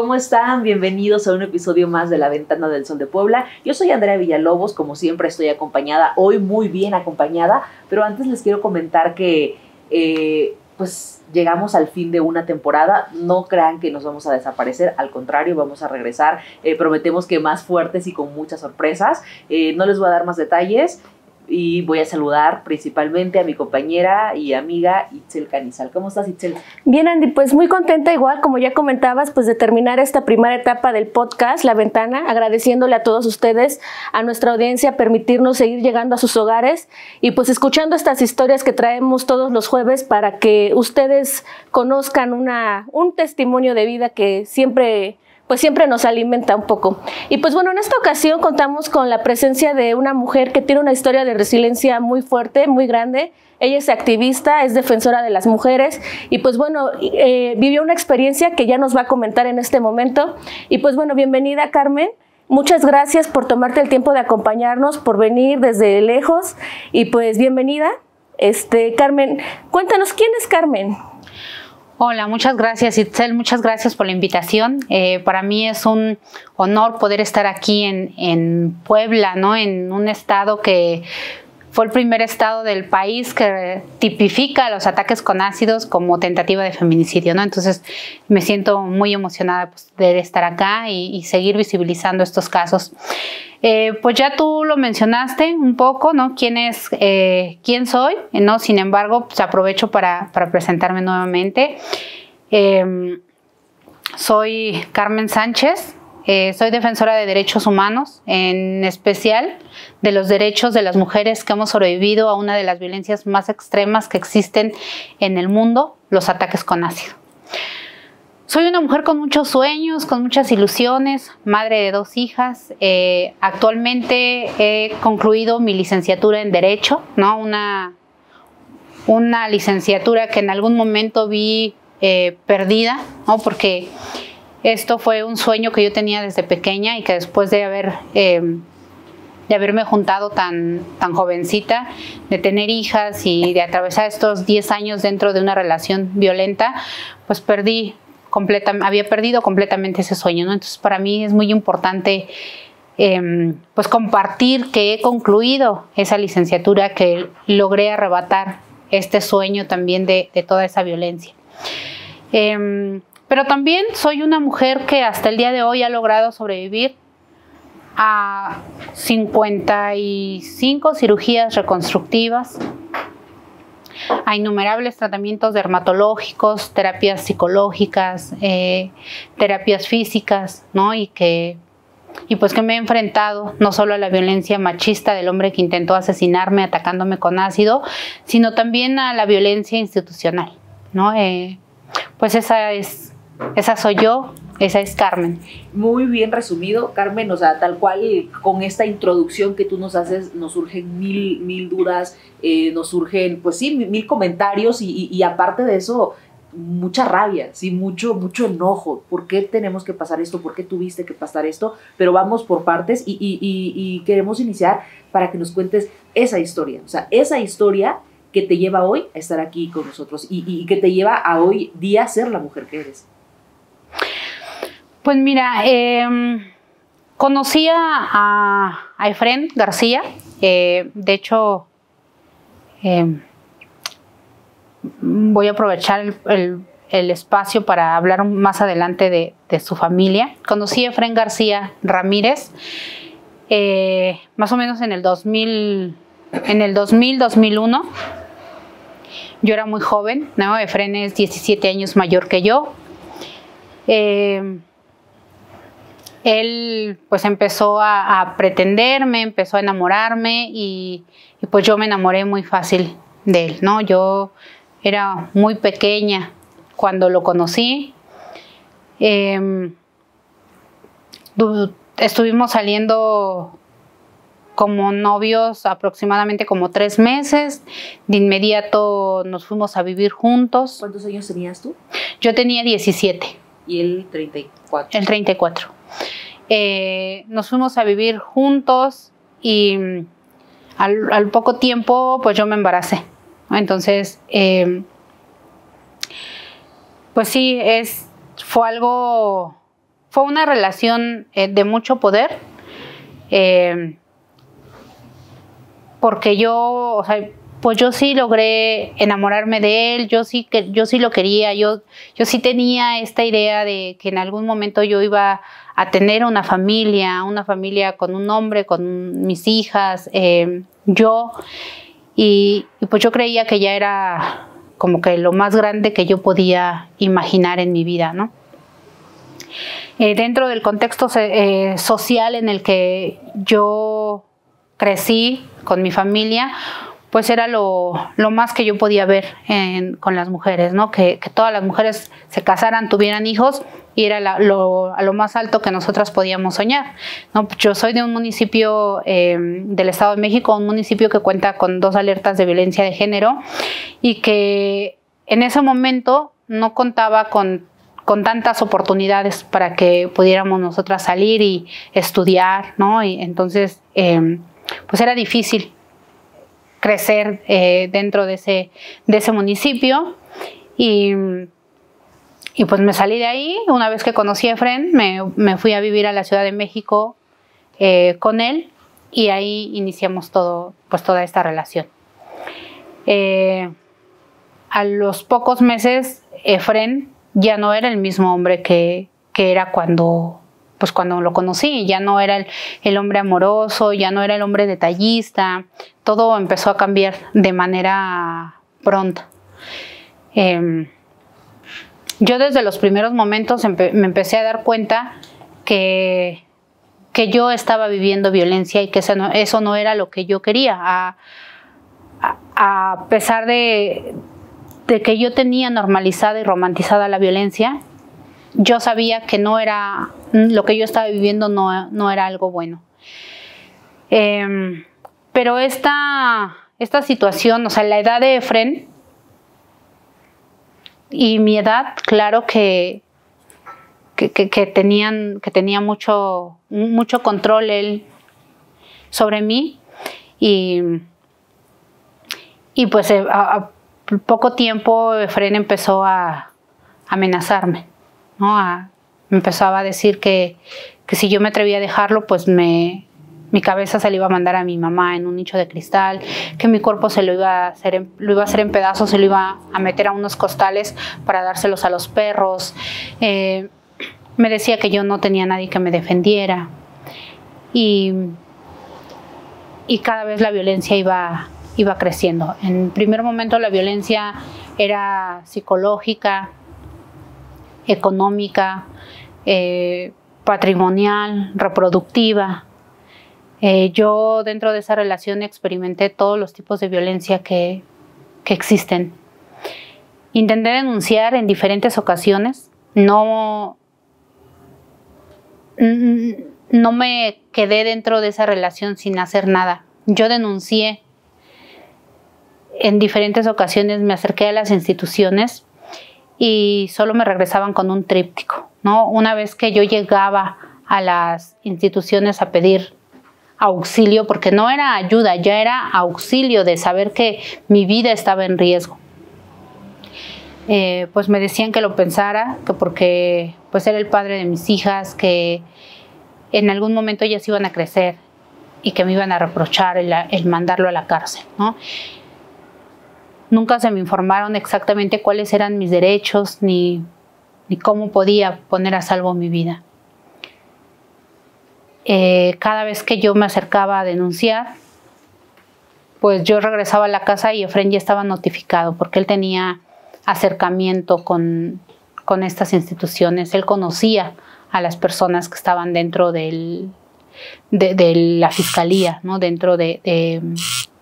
¿Cómo están? Bienvenidos a un episodio más de La Ventana del Sol de Puebla. Yo soy Andrea Villalobos, como siempre estoy acompañada, hoy muy bien acompañada, pero antes les quiero comentar que pues llegamos al fin de una temporada. No crean que nos vamos a desaparecer, al contrario, vamos a regresar. Prometemos que más fuertes y con muchas sorpresas. No les voy a dar más detalles. Y voy a saludar principalmente a mi compañera y amiga Itzel Canizal. ¿Cómo estás, Itzel? Bien, Andy, pues muy contenta, igual como ya comentabas, pues de terminar esta primera etapa del podcast, La Ventana, agradeciéndole a todos ustedes, a nuestra audiencia, permitirnos seguir llegando a sus hogares y pues escuchando estas historias que traemos todos los jueves para que ustedes conozcan un testimonio de vida que siempre nos alimenta un poco. Y pues bueno, en esta ocasión contamos con la presencia de una mujer que tiene una historia de resiliencia muy fuerte, muy grande. Ella es activista, es defensora de las mujeres y pues bueno, vivió una experiencia que ya nos va a comentar en este momento. Y pues bueno, bienvenida, Carmen. Muchas gracias por tomarte el tiempo de acompañarnos, por venir desde lejos y pues bienvenida. Carmen, cuéntanos, ¿quién es Carmen? Hola, muchas gracias, Itzel, muchas gracias por la invitación. Para mí es un honor poder estar aquí en Puebla, ¿no? En un estado que fue el primer estado del país que tipifica los ataques con ácidos como tentativa de feminicidio, ¿no? Entonces me siento muy emocionada de estar acá y seguir visibilizando estos casos. Pues ya tú lo mencionaste un poco, ¿no? ¿Quién soy? ¿No? Sin embargo, pues aprovecho para presentarme nuevamente. Soy Carmen Sánchez, soy defensora de derechos humanos, en especial de los derechos de las mujeres que hemos sobrevivido a una de las violencias más extremas que existen en el mundo, los ataques con ácido. Soy una mujer con muchos sueños, con muchas ilusiones, madre de 2 hijas. Actualmente he concluido mi licenciatura en Derecho, ¿no? Una licenciatura que en algún momento vi perdida, ¿no? Porque esto fue un sueño que yo tenía desde pequeña y que después de haberme juntado tan jovencita, de tener hijas y de atravesar estos 10 años dentro de una relación violenta, pues había perdido completamente ese sueño, ¿no? Entonces para mí es muy importante pues compartir que he concluido esa licenciatura, que logré arrebatar este sueño también de toda esa violencia. Pero también soy una mujer que hasta el día de hoy ha logrado sobrevivir a 55 cirugías reconstructivas, a innumerables tratamientos dermatológicos, terapias psicológicas, terapias físicas, ¿no? Y pues que me he enfrentado no solo a la violencia machista del hombre que intentó asesinarme atacándome con ácido, sino también a la violencia institucional, ¿no? Pues esa soy yo. Esa es Carmen. Muy bien resumido, Carmen, o sea, tal cual con esta introducción que tú nos haces, nos surgen mil dudas, nos surgen, pues sí, mil comentarios y aparte de eso, mucha rabia, sí, mucho enojo. ¿Por qué tenemos que pasar esto? ¿Por qué tuviste que pasar esto? Pero vamos por partes y queremos iniciar para que nos cuentes esa historia, o sea, esa historia que te lleva hoy a estar aquí con nosotros y que te lleva a hoy día ser la mujer que eres. Pues mira, conocí a Efrén García, de hecho voy a aprovechar el espacio para hablar más adelante de su familia. Conocí a Efrén García Ramírez más o menos en el 2001. Yo era muy joven, ¿no? Efrén es 17 años mayor que yo. Él pues empezó a pretenderme, empezó a enamorarme y pues yo me enamoré muy fácil de él, ¿no? Yo era muy pequeña cuando lo conocí. Estuvimos saliendo como novios aproximadamente como 3 meses. De inmediato nos fuimos a vivir juntos. ¿Cuántos años tenías tú? Yo tenía 17. ¿Y él 34? El 34. Nos fuimos a vivir juntos y al poco tiempo pues yo me embaracé. Entonces, pues sí, fue algo fue una relación de mucho poder, porque yo, o sea, pues yo sí logré enamorarme de él, yo sí lo quería, yo sí tenía esta idea de que en algún momento yo iba a tener una familia con un hombre, con mis hijas, y pues yo creía que ya era como que lo más grande que yo podía imaginar en mi vida, ¿no? Dentro del contexto social en el que yo crecí con mi familia, pues era lo más que yo podía ver con las mujeres, ¿no? Que todas las mujeres se casaran, tuvieran hijos, y era lo más alto que nosotras podíamos soñar, ¿no? Yo soy de un municipio del Estado de México, un municipio que cuenta con 2 alertas de violencia de género, y que en ese momento no contaba con tantas oportunidades para que pudiéramos nosotras salir y estudiar, ¿no? Y entonces, pues era difícil crecer dentro de ese municipio, y pues me salí de ahí. Una vez que conocí a Efren, me fui a vivir a la Ciudad de México con él, y ahí iniciamos toda esta relación. A los pocos meses, Efren ya no era el mismo hombre que era cuando lo conocí. Ya no era el hombre amoroso, ya no era el hombre detallista. Todo empezó a cambiar de manera pronta. Yo desde los primeros momentos me empecé a dar cuenta que yo estaba viviendo violencia, y que eso no era lo que yo quería. A pesar de que yo tenía normalizada y romantizada la violencia, yo sabía que no era lo que yo estaba viviendo, no era algo bueno. Pero esta situación, o sea, la edad de Efren y mi edad, claro que tenía mucho control él sobre mí, y pues a poco tiempo Efren empezó a amenazarme, ¿no? Me empezaba a decir que si yo me atrevía a dejarlo, pues mi cabeza se le iba a mandar a mi mamá en un nicho de cristal, que mi cuerpo se lo iba a hacer en pedazos, se lo iba a meter a unos costales para dárselos a los perros. Me decía que yo no tenía nadie que me defendiera, y cada vez la violencia iba creciendo. En primer momento la violencia era psicológica, económica, patrimonial, reproductiva. Yo dentro de esa relación experimenté todos los tipos de violencia que existen. Intenté denunciar en diferentes ocasiones. No me quedé dentro de esa relación sin hacer nada. Yo denuncié en diferentes ocasiones, me acerqué a las instituciones y solo me regresaban con un tríptico, ¿no? Una vez que yo llegaba a las instituciones a pedir auxilio, porque no era ayuda, ya era auxilio de saber que mi vida estaba en riesgo. Pues me decían que lo pensara, que porque pues era el padre de mis hijas, que en algún momento ellas iban a crecer y que me iban a reprochar el mandarlo a la cárcel, ¿no? Nunca se me informaron exactamente cuáles eran mis derechos ni cómo podía poner a salvo mi vida. Cada vez que yo me acercaba a denunciar, pues yo regresaba a la casa y Efren ya estaba notificado, porque él tenía acercamiento con estas instituciones. Él conocía a las personas que estaban dentro de la fiscalía, ¿no? Dentro de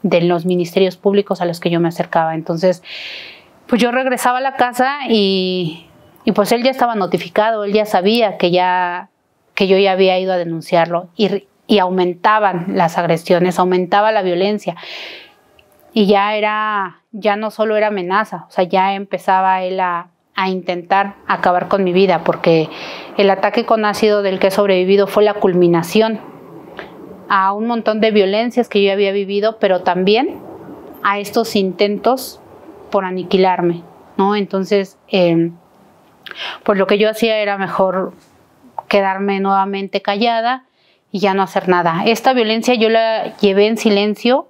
los ministerios públicos a los que yo me acercaba. Entonces, pues yo regresaba a la casa y pues él ya estaba notificado, él ya sabía que yo ya había ido a denunciarlo, y aumentaban las agresiones, aumentaba la violencia, y ya no solo era amenaza, o sea, ya empezaba él a intentar acabar con mi vida, porque el ataque con ácido del que he sobrevivido fue la culminación a un montón de violencias que yo había vivido, pero también a estos intentos por aniquilarme, ¿no? Entonces, pues lo que yo hacía era mejor quedarme nuevamente callada y ya no hacer nada. Esta violencia yo la llevé en silencio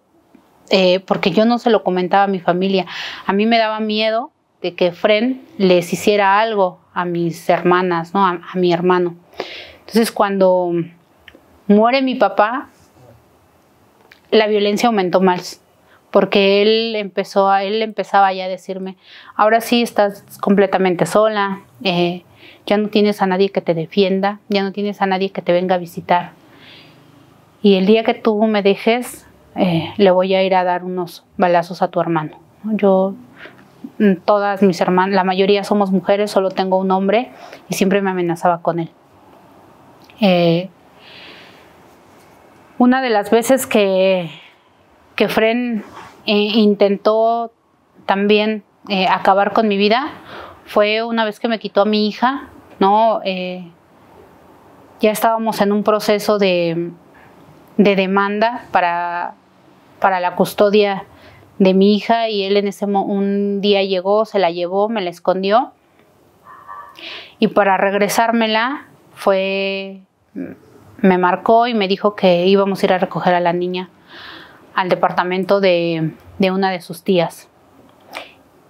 porque yo no se lo comentaba a mi familia. A mí me daba miedo de que Efren les hiciera algo a mis hermanas, ¿no? A mi hermano. Entonces, cuando muere mi papá, la violencia aumentó más, porque él empezaba ya a decirme, ahora sí estás completamente sola, ya no tienes a nadie que te defienda, ya no tienes a nadie que te venga a visitar. Y el día que tú me dejes, le voy a ir a dar unos balazos a tu hermano. Yo, todas mis hermanas, la mayoría somos mujeres, solo tengo un hombre, y siempre me amenazaba con él. Una de las veces que Efren intentó también acabar con mi vida fue una vez que me quitó a mi hija, ¿no? Ya estábamos en un proceso de demanda para la custodia de mi hija, y él un día llegó, se la llevó, me la escondió, y para regresármela me marcó y me dijo que íbamos a ir a recoger a la niña al departamento de una de sus tías.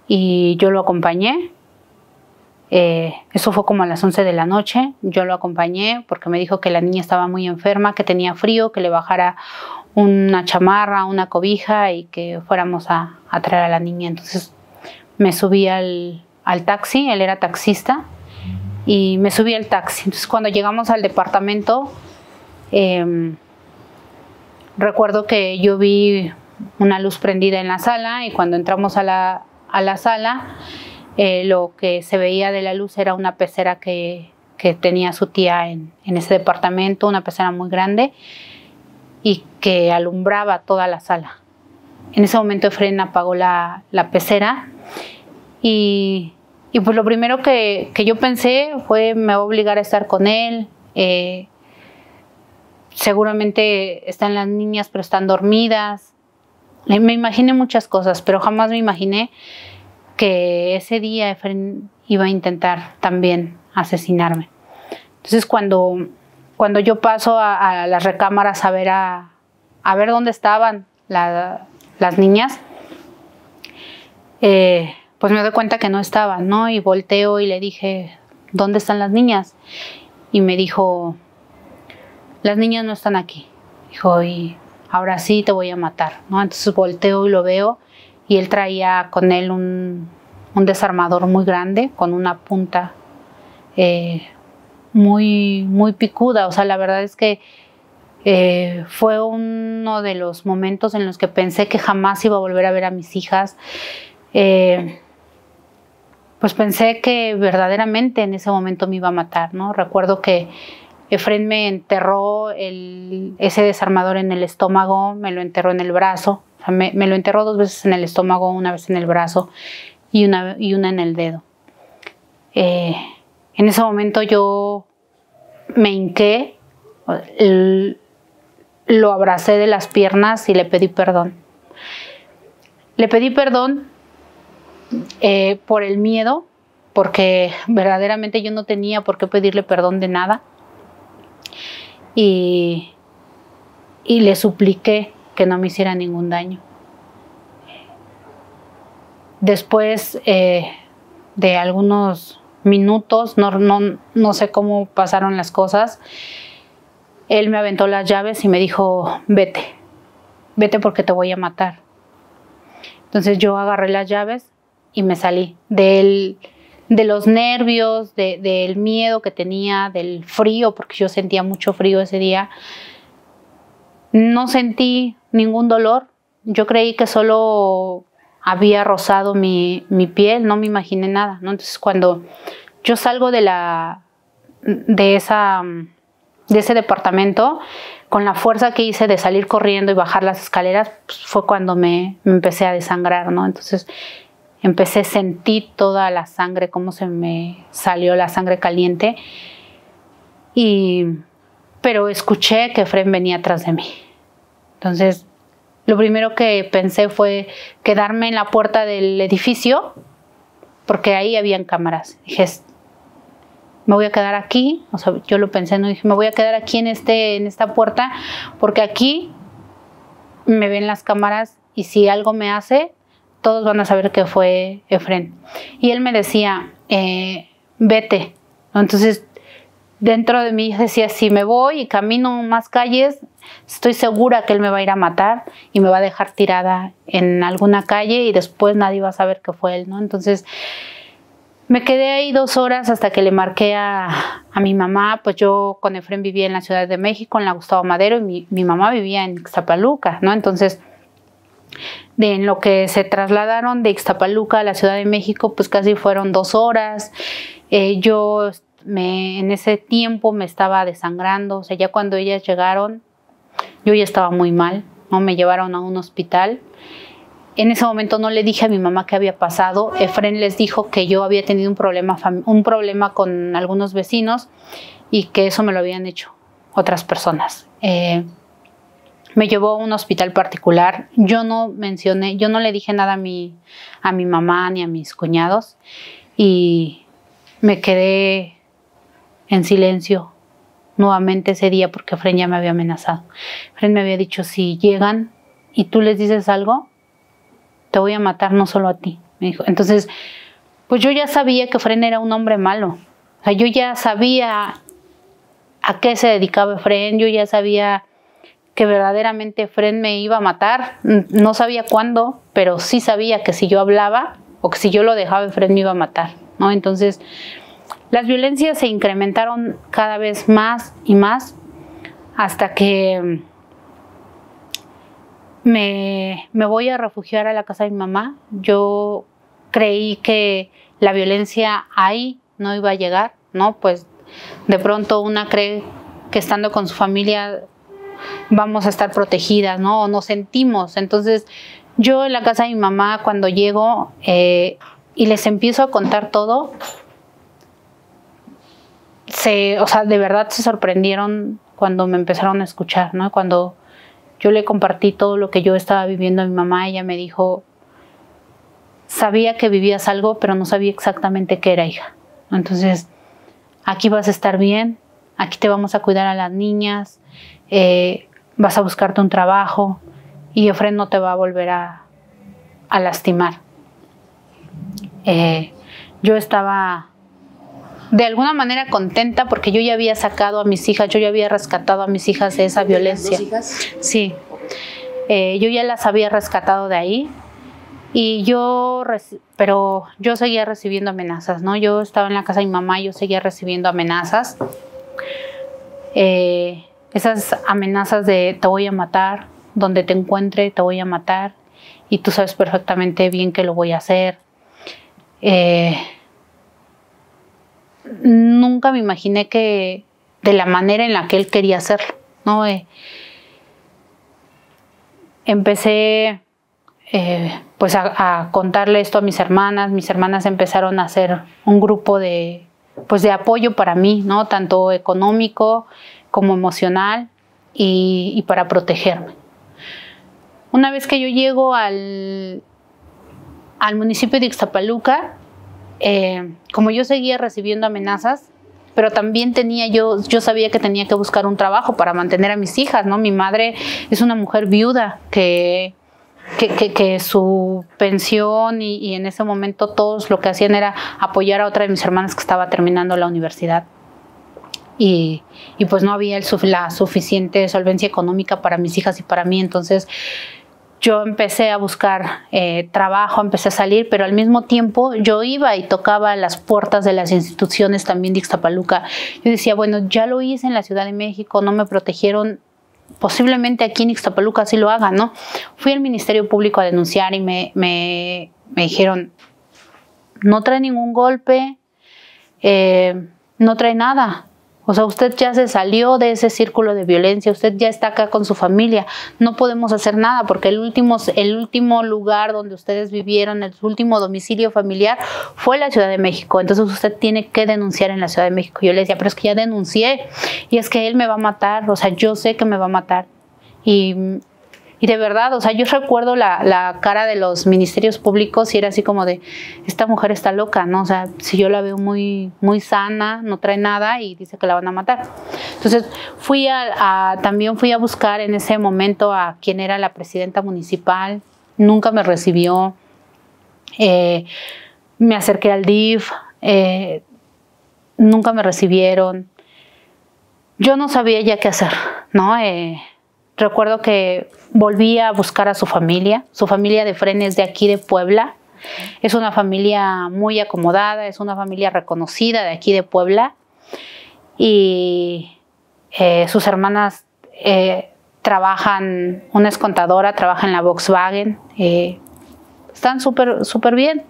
Y yo lo acompañé. Eso fue como a las 11 de la noche. Yo lo acompañé porque me dijo que la niña estaba muy enferma, que tenía frío, que le bajara una chamarra, una cobija y que fuéramos a traer a la niña. Entonces me subí al taxi, él era taxista, y me subí al taxi. Entonces cuando llegamos al departamento, recuerdo que yo vi una luz prendida en la sala, y cuando entramos a la sala, lo que se veía de la luz era una pecera que tenía su tía en ese departamento, una pecera muy grande y que alumbraba toda la sala. En ese momento Efren apagó la pecera y pues lo primero que yo pensé fue: me va a obligar a estar con él, seguramente están las niñas pero están dormidas. Me imaginé muchas cosas, pero jamás me imaginé que ese día Efren iba a intentar también asesinarme. Entonces cuando yo paso a las recámaras a ver dónde estaban las niñas, pues me doy cuenta que no estaban, ¿no? Y volteo y le dije: ¿dónde están las niñas? Y me dijo: las niñas no están aquí. Dijo: y ahora sí te voy a matar, ¿no? Entonces volteo y lo veo, y él traía con él un desarmador muy grande con una punta muy, muy picuda. O sea, la verdad es que fue uno de los momentos en los que pensé que jamás iba a volver a ver a mis hijas. Pues pensé que verdaderamente en ese momento me iba a matar, ¿no? Recuerdo que Efren me enterró ese desarmador en el estómago, me lo enterró en el brazo. O sea, me lo enterró 2 veces en el estómago, una vez en el brazo y una en el dedo. En ese momento yo me hinqué, lo abracé de las piernas y le pedí perdón. Le pedí perdón por el miedo, porque verdaderamente yo no tenía por qué pedirle perdón de nada. Y le supliqué que no me hiciera ningún daño. Después de algunos minutos, no sé cómo pasaron las cosas, él me aventó las llaves y me dijo: vete porque te voy a matar. Entonces yo agarré las llaves y me salí de los nervios, del miedo que tenía, del frío, porque yo sentía mucho frío ese día. No sentí ningún dolor. Yo creí que solo había rozado mi piel, no me imaginé nada, ¿no? Entonces cuando yo salgo de ese departamento, con la fuerza que hice de salir corriendo y bajar las escaleras, pues fue cuando me empecé a desangrar, ¿no? Entonces empecé a sentir toda la sangre, cómo se me salió la sangre caliente, pero escuché que Efren venía atrás de mí. Entonces lo primero que pensé fue quedarme en la puerta del edificio, porque ahí habían cámaras. Dije: me voy a quedar aquí, o sea, yo lo pensé, no dije, me voy a quedar aquí en esta puerta, porque aquí me ven las cámaras y si algo me hace, todos van a saber que fue Efren. Y él me decía, vete. Entonces, dentro de mí decía, si me voy y camino más calles, estoy segura que él me va a ir a matar y me va a dejar tirada en alguna calle y después nadie va a saber que fue él, ¿no? Entonces, me quedé ahí 2 horas hasta que le marqué a mi mamá. Pues yo con Efren vivía en la Ciudad de México, en la Gustavo Madero, y mi mamá vivía en Ixtapaluca, ¿no? Entonces, en lo que se trasladaron de Ixtapaluca a la Ciudad de México, pues casi fueron 2 horas. Yo en ese tiempo me estaba desangrando, o sea, ya cuando ellas llegaron, yo ya estaba muy mal, ¿no? Me llevaron a un hospital. En ese momento no le dije a mi mamá qué había pasado. Efren les dijo que yo había tenido un problema con algunos vecinos y que eso me lo habían hecho otras personas. Me llevó a un hospital particular. Yo no le dije nada a mi mamá ni a mis cuñados y me quedé en silencio nuevamente ese día porque Efren ya me había amenazado. Efren me había dicho, si llegan y tú les dices algo, te voy a matar, no solo a ti, me dijo. Entonces, pues yo ya sabía que Efren era un hombre malo. O sea, yo ya sabía a qué se dedicaba Efren, yo ya sabía que verdaderamente Efren me iba a matar. No sabía cuándo, pero sí sabía que si yo hablaba o que si yo lo dejaba, Efren me iba a matar, ¿no? Entonces, las violencias se incrementaron cada vez más y más hasta que me voy a refugiar a la casa de mi mamá. Yo creí que la violencia ahí no iba a llegar, ¿no? Pues de pronto una cree que estando con su familia vamos a estar protegidas, ¿no? O nos sentimos. Entonces, yo en la casa de mi mamá, cuando llego y les empiezo a contar todo, o sea, de verdad se sorprendieron cuando me empezaron a escuchar, ¿no? Cuando yo le compartí todo lo que yo estaba viviendo a mi mamá, ella me dijo, sabía que vivías algo, pero no sabía exactamente qué era, hija. Entonces, aquí vas a estar bien, aquí te vamos a cuidar a las niñas, vas a buscarte un trabajo y Efren no te va a volver a lastimar. Yo estaba de alguna manera contenta porque yo ya había sacado a mis hijas, yo ya había rescatado a mis hijas de esa violencia. ¿2 hijas? Sí. Yo ya las había rescatado de ahí y pero yo seguía recibiendo amenazas, ¿no? Yo estaba en la casa de mi mamá y yo seguía recibiendo amenazas. Esas amenazas de te voy a matar, donde te encuentre te voy a matar y tú sabes perfectamente bien que lo voy a hacer. Nunca me imaginé que de la manera en la que él quería hacerlo, ¿no? Empecé pues a contarle esto a mis hermanas empezaron a hacer un grupo de apoyo para mí, ¿no? Tanto económico como emocional y para protegerme. Una vez que yo llego al municipio de Ixtapaluca, como yo seguía recibiendo amenazas, pero también yo sabía que tenía que buscar un trabajo para mantener a mis hijas, ¿no? Mi madre es una mujer viuda que su pensión y en ese momento todos lo que hacían era apoyar a otra de mis hermanas que estaba terminando la universidad. Y pues no había la suficiente solvencia económica para mis hijas y para mí, entonces yo empecé a buscar trabajo, empecé a salir, pero al mismo tiempo yo iba y tocaba las puertas de las instituciones también de Ixtapaluca. Yo decía, bueno, ya lo hice en la Ciudad de México, no me protegieron, posiblemente aquí en Ixtapaluca sí lo hagan, ¿no? Fui al Ministerio Público a denunciar y me dijeron, no trae ningún golpe, no trae nada. O sea, usted ya se salió de ese círculo de violencia, usted ya está acá con su familia, no podemos hacer nada porque el último lugar donde ustedes vivieron, el último domicilio familiar fue la Ciudad de México, entonces usted tiene que denunciar en la Ciudad de México. Yo le decía, pero es que ya denuncié y es que él me va a matar, o sea, yo sé que me va a matar. Y Y de verdad, o sea, yo recuerdo la cara de los ministerios públicos y era así como de, esta mujer está loca, ¿no? O sea, si yo la veo muy, muy sana, no trae nada y dice que la van a matar. Entonces, también fui a buscar en ese momento a quien era la presidenta municipal, nunca me recibió, me acerqué al DIF, nunca me recibieron. Yo no sabía ya qué hacer, ¿no? Recuerdo que volví a buscar a su familia de Efrén es de aquí de Puebla, es una familia muy acomodada, es una familia reconocida de aquí de Puebla y sus hermanas trabajan, una es contadora, trabaja en la Volkswagen, están súper bien.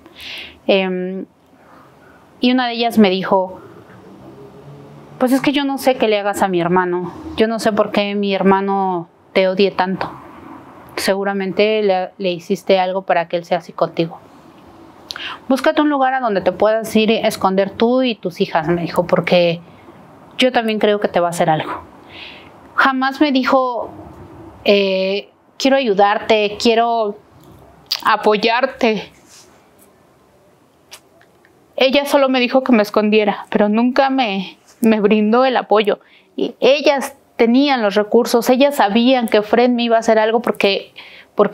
Y una de ellas me dijo, pues es que yo no sé qué le hagas a mi hermano, yo no sé por qué mi hermano te odie tanto. Seguramente le hiciste algo para que él sea así contigo. Búscate un lugar a donde te puedas ir a esconder tú y tus hijas, me dijo, porque yo también creo que te va a hacer algo. Jamás me dijo, quiero ayudarte, quiero apoyarte. Ella solo me dijo que me escondiera, pero nunca me brindó el apoyo. Y ellas tenían los recursos, ellas sabían que Efrén me iba a hacer algo porque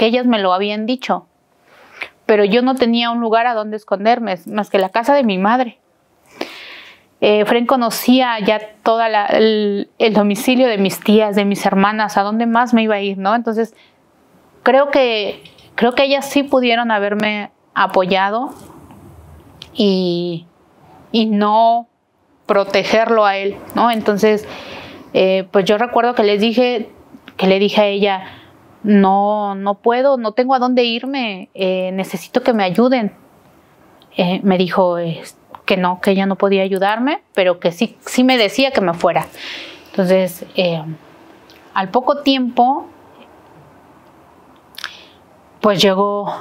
ellas me lo habían dicho. Pero yo no tenía un lugar a donde esconderme, más que la casa de mi madre. Efrén conocía ya todo el domicilio de mis tías, de mis hermanas, a dónde más me iba a ir, ¿no? Entonces, creo que ellas sí pudieron haberme apoyado y no protegerlo a él, ¿no? Entonces, pues yo recuerdo que le dije a ella, no puedo, no tengo a dónde irme, necesito que me ayuden. Me dijo que no, que ella no podía ayudarme, pero que sí me decía que me fuera. Entonces, al poco tiempo, pues llegó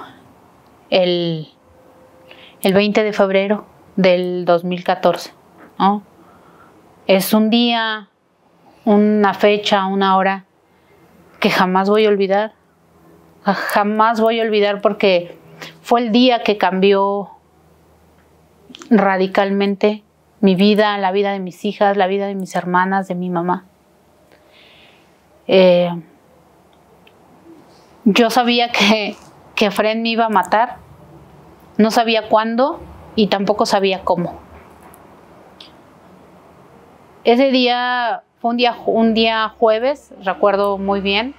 el 20 de febrero del 2014, ¿no? Es un día, una fecha, una hora que jamás voy a olvidar. Jamás voy a olvidar porque fue el día que cambió radicalmente mi vida, la vida de mis hijas, la vida de mis hermanas, de mi mamá. Yo sabía que Efrén me iba a matar, no sabía cuándo y tampoco sabía cómo. Ese día fue un día jueves, recuerdo muy bien.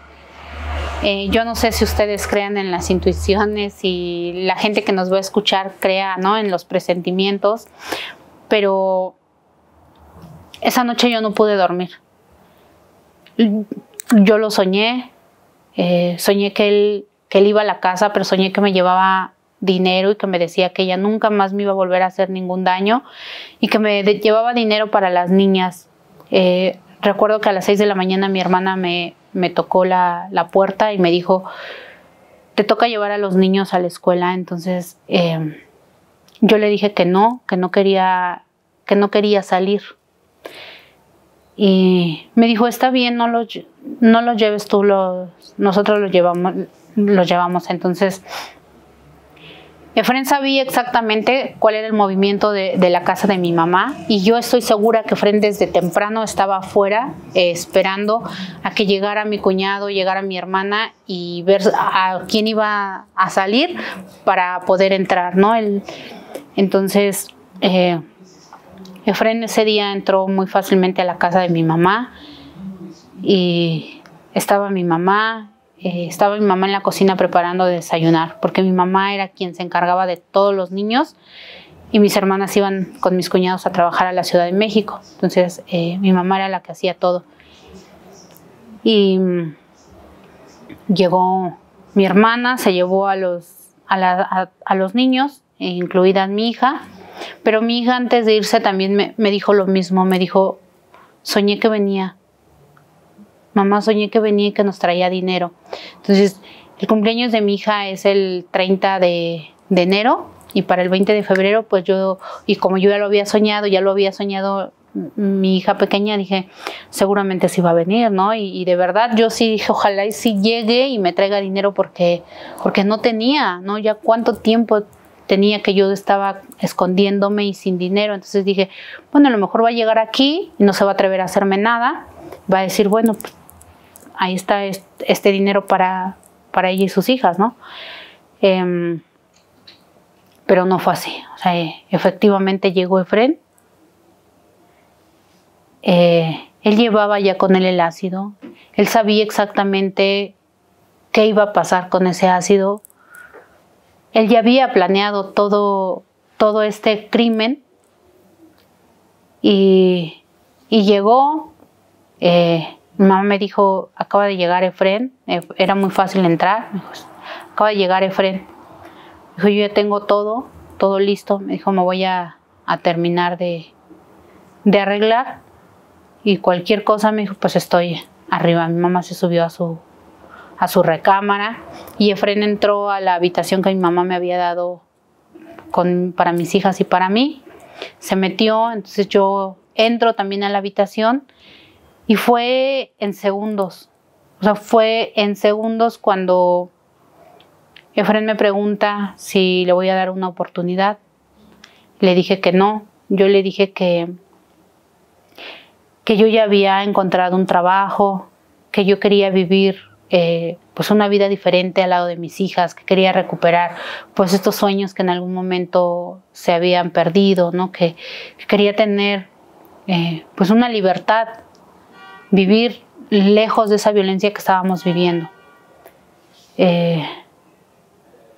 Yo no sé si ustedes crean en las intuiciones y la gente que nos va a escuchar crea, ¿no?, en los presentimientos, pero esa noche yo no pude dormir. Yo lo soñé, soñé que él iba a la casa, pero soñé que me llevaba dinero y que me decía que ella nunca más me iba a volver a hacer ningún daño y que me llevaba dinero para las niñas. Recuerdo que a las 6 de la mañana mi hermana me tocó la puerta y me dijo, te toca llevar a los niños a la escuela. Entonces yo le dije que no quería salir. Y me dijo, está bien, no los lleves tú, nosotros los llevamos. Entonces Efrén sabía exactamente cuál era el movimiento de la casa de mi mamá y yo estoy segura que Efrén desde temprano estaba afuera esperando a que llegara mi cuñado, llegara mi hermana y ver a quién iba a salir para poder entrar, ¿no? Entonces, Efrén ese día entró muy fácilmente a la casa de mi mamá y estaba mi mamá en la cocina preparando de desayunar, porque mi mamá era quien se encargaba de todos los niños y mis hermanas iban con mis cuñados a trabajar a la Ciudad de México. Entonces mi mamá era la que hacía todo. Y llegó mi hermana, se llevó a los niños, incluida mi hija, pero mi hija antes de irse también me dijo lo mismo, me dijo, soñé que venía. Mamá, soñé que venía y que nos traía dinero. Entonces, el cumpleaños de mi hija es el 30 de enero y para el 20 de febrero, pues y como yo ya lo había soñado mi hija pequeña, dije, seguramente sí va a venir, ¿no? Y de verdad yo sí dije, ojalá y sí llegue y me traiga dinero porque no tenía, ¿no? Ya cuánto tiempo tenía que yo estaba escondiéndome y sin dinero. Entonces dije, bueno, a lo mejor va a llegar aquí y no se va a atrever a hacerme nada. Va a decir, bueno, pues, ahí está este dinero para ella y sus hijas, ¿no? Pero no fue así. O sea, efectivamente llegó Efrén. Él llevaba ya con él el ácido. Él sabía exactamente qué iba a pasar con ese ácido. Él ya había planeado todo este crimen y llegó. Mi mamá me dijo, acaba de llegar Efrén. Era muy fácil entrar. Me dijo, acaba de llegar Efrén. Dijo, yo ya tengo todo listo. Me dijo, me voy a terminar de arreglar. Y cualquier cosa, me dijo, pues estoy arriba. Mi mamá se subió a su recámara y Efrén entró a la habitación que mi mamá me había dado para mis hijas y para mí. Se metió, entonces yo entro también a la habitación y fue en segundos. O sea, fue en segundos cuando Efrén me pregunta si le voy a dar una oportunidad. Le dije que no. Yo le dije que yo ya había encontrado un trabajo, que yo quería vivir pues una vida diferente al lado de mis hijas, que quería recuperar pues estos sueños que en algún momento se habían perdido, ¿no? Que quería tener pues una libertad, vivir lejos de esa violencia que estábamos viviendo.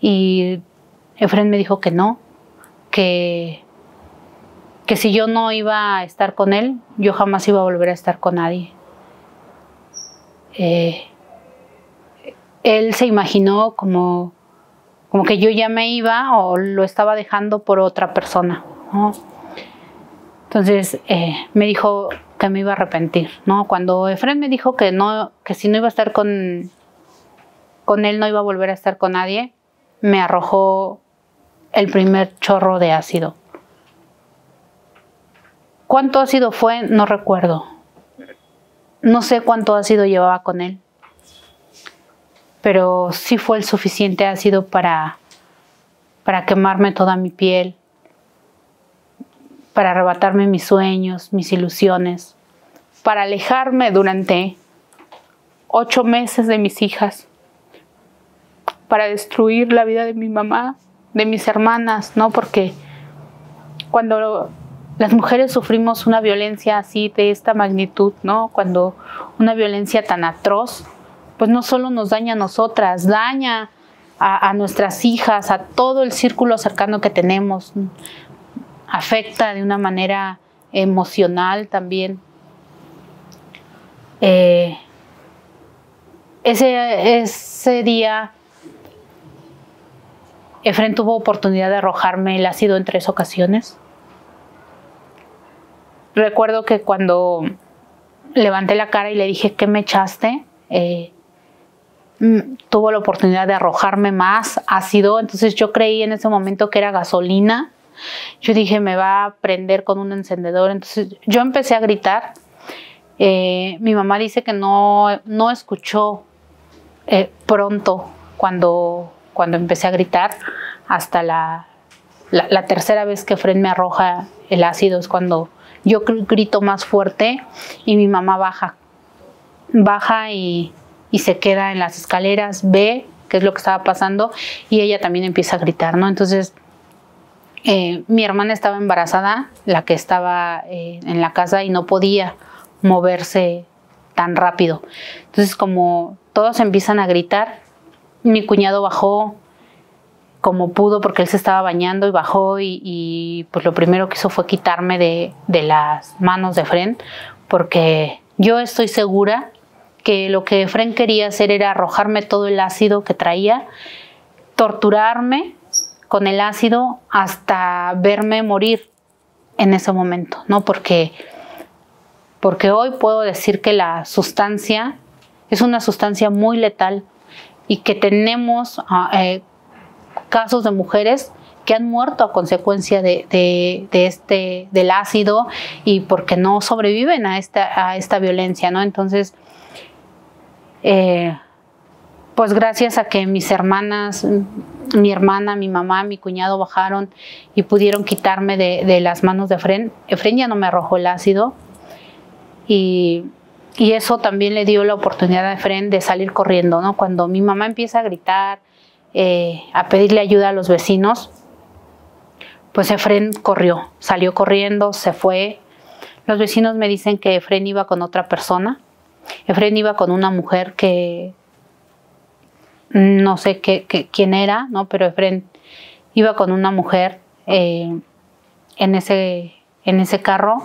Y Efrén me dijo que no, que si yo no iba a estar con él, yo jamás iba a volver a estar con nadie. Él se imaginó como que yo ya me iba o lo estaba dejando por otra persona, ¿no? Entonces me dijo que me iba a arrepentir, ¿no? Cuando Efrén me dijo que si no iba a estar con él, no iba a volver a estar con nadie, me arrojó el primer chorro de ácido. ¿Cuánto ácido fue? No recuerdo. No sé cuánto ácido llevaba con él. Pero sí fue el suficiente ácido para quemarme toda mi piel, para arrebatarme mis sueños, mis ilusiones, para alejarme durante 8 meses de mis hijas, para destruir la vida de mi mamá, de mis hermanas, ¿no? Porque cuando las mujeres sufrimos una violencia así de esta magnitud, ¿no? Cuando una violencia tan atroz, pues no solo nos daña a nosotras, daña a nuestras hijas, a todo el círculo cercano que tenemos, afecta de una manera emocional también. Ese día Efrén tuvo oportunidad de arrojarme el ácido en 3 ocasiones. Recuerdo que cuando levanté la cara y le dije, ¿qué me echaste? Tuvo la oportunidad de arrojarme más ácido. Entonces yo creí en ese momento que era gasolina. Yo dije, me va a prender con un encendedor. Entonces yo empecé a gritar. Mi mamá dice que no escuchó pronto cuando empecé a gritar. Hasta la tercera vez que Efrén me arroja el ácido es cuando yo grito más fuerte y mi mamá baja y se queda en las escaleras, ve qué es lo que estaba pasando y ella también empieza a gritar, ¿no? Entonces mi hermana estaba embarazada, la que estaba en la casa y no podía moverse tan rápido. Entonces como todos empiezan a gritar, mi cuñado bajó como pudo porque él se estaba bañando y bajó y pues lo primero que hizo fue quitarme de las manos de Efrén, porque yo estoy segura que lo que Efrén quería hacer era arrojarme todo el ácido que traía, torturarme con el ácido hasta verme morir en ese momento, ¿no? Porque hoy puedo decir que la sustancia es una sustancia muy letal y que tenemos casos de mujeres que han muerto a consecuencia del ácido y porque no sobreviven a esta violencia, ¿no? Entonces, pues gracias a que mis hermanas, mi hermana, mi mamá, mi cuñado bajaron y pudieron quitarme de las manos de Efrén. Efrén ya no me arrojó el ácido y eso también le dio la oportunidad a Efrén de salir corriendo, ¿no? Cuando mi mamá empieza a gritar, a pedirle ayuda a los vecinos, pues Efrén corrió, salió corriendo, se fue. Los vecinos me dicen que Efrén iba con otra persona. Efrén iba con una mujer que no sé quién era, ¿no? Pero Efrén iba con una mujer en ese carro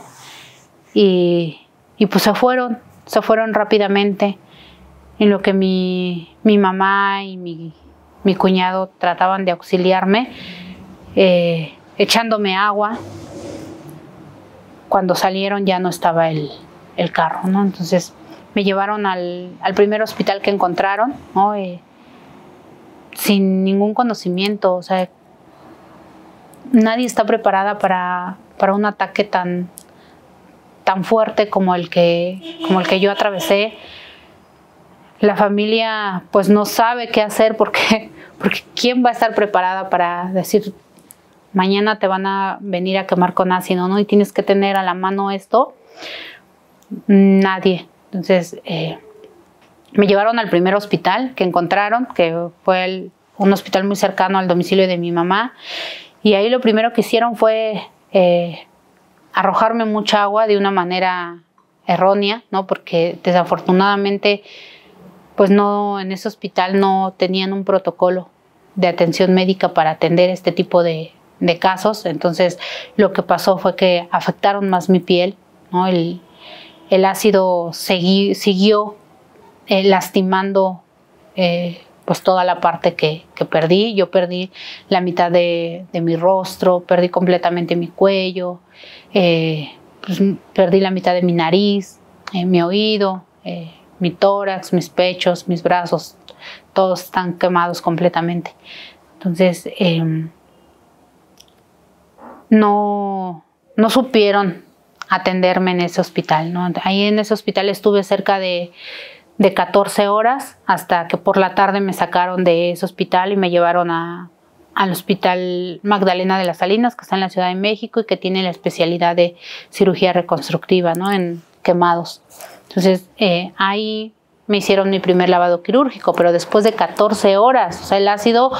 y pues se fueron rápidamente, en lo que mi mamá y mi cuñado trataban de auxiliarme, echándome agua. Cuando salieron ya no estaba el carro, ¿no? Entonces me llevaron al primer hospital que encontraron, ¿no? Sin ningún conocimiento, o sea, nadie está preparada para un ataque tan fuerte como el que yo atravesé. La familia pues no sabe qué hacer porque ¿quién va a estar preparada para decir mañana te van a venir a quemar con ácido, ¿no? Y tienes que tener a la mano esto? Nadie. Entonces me llevaron al primer hospital que encontraron, que fue un hospital muy cercano al domicilio de mi mamá, y ahí lo primero que hicieron fue arrojarme mucha agua de una manera errónea, ¿no? Porque desafortunadamente pues no, en ese hospital no tenían un protocolo de atención médica para atender este tipo de casos. Entonces lo que pasó fue que afectaron más mi piel, ¿no? El ácido siguió lastimando pues toda la parte que perdí. Yo perdí la mitad de mi rostro, perdí completamente mi cuello, pues perdí la mitad de mi nariz, mi oído, mi tórax, mis pechos, mis brazos, todos están quemados completamente. Entonces no supieron atenderme en ese hospital, ¿no? Ahí en ese hospital estuve cerca de 14 horas hasta que por la tarde me sacaron de ese hospital y me llevaron al Hospital Magdalena de las Salinas, que está en la Ciudad de México y que tiene la especialidad de cirugía reconstructiva, ¿no? En quemados. Entonces ahí me hicieron mi primer lavado quirúrgico, pero después de 14 horas, o sea, el ácido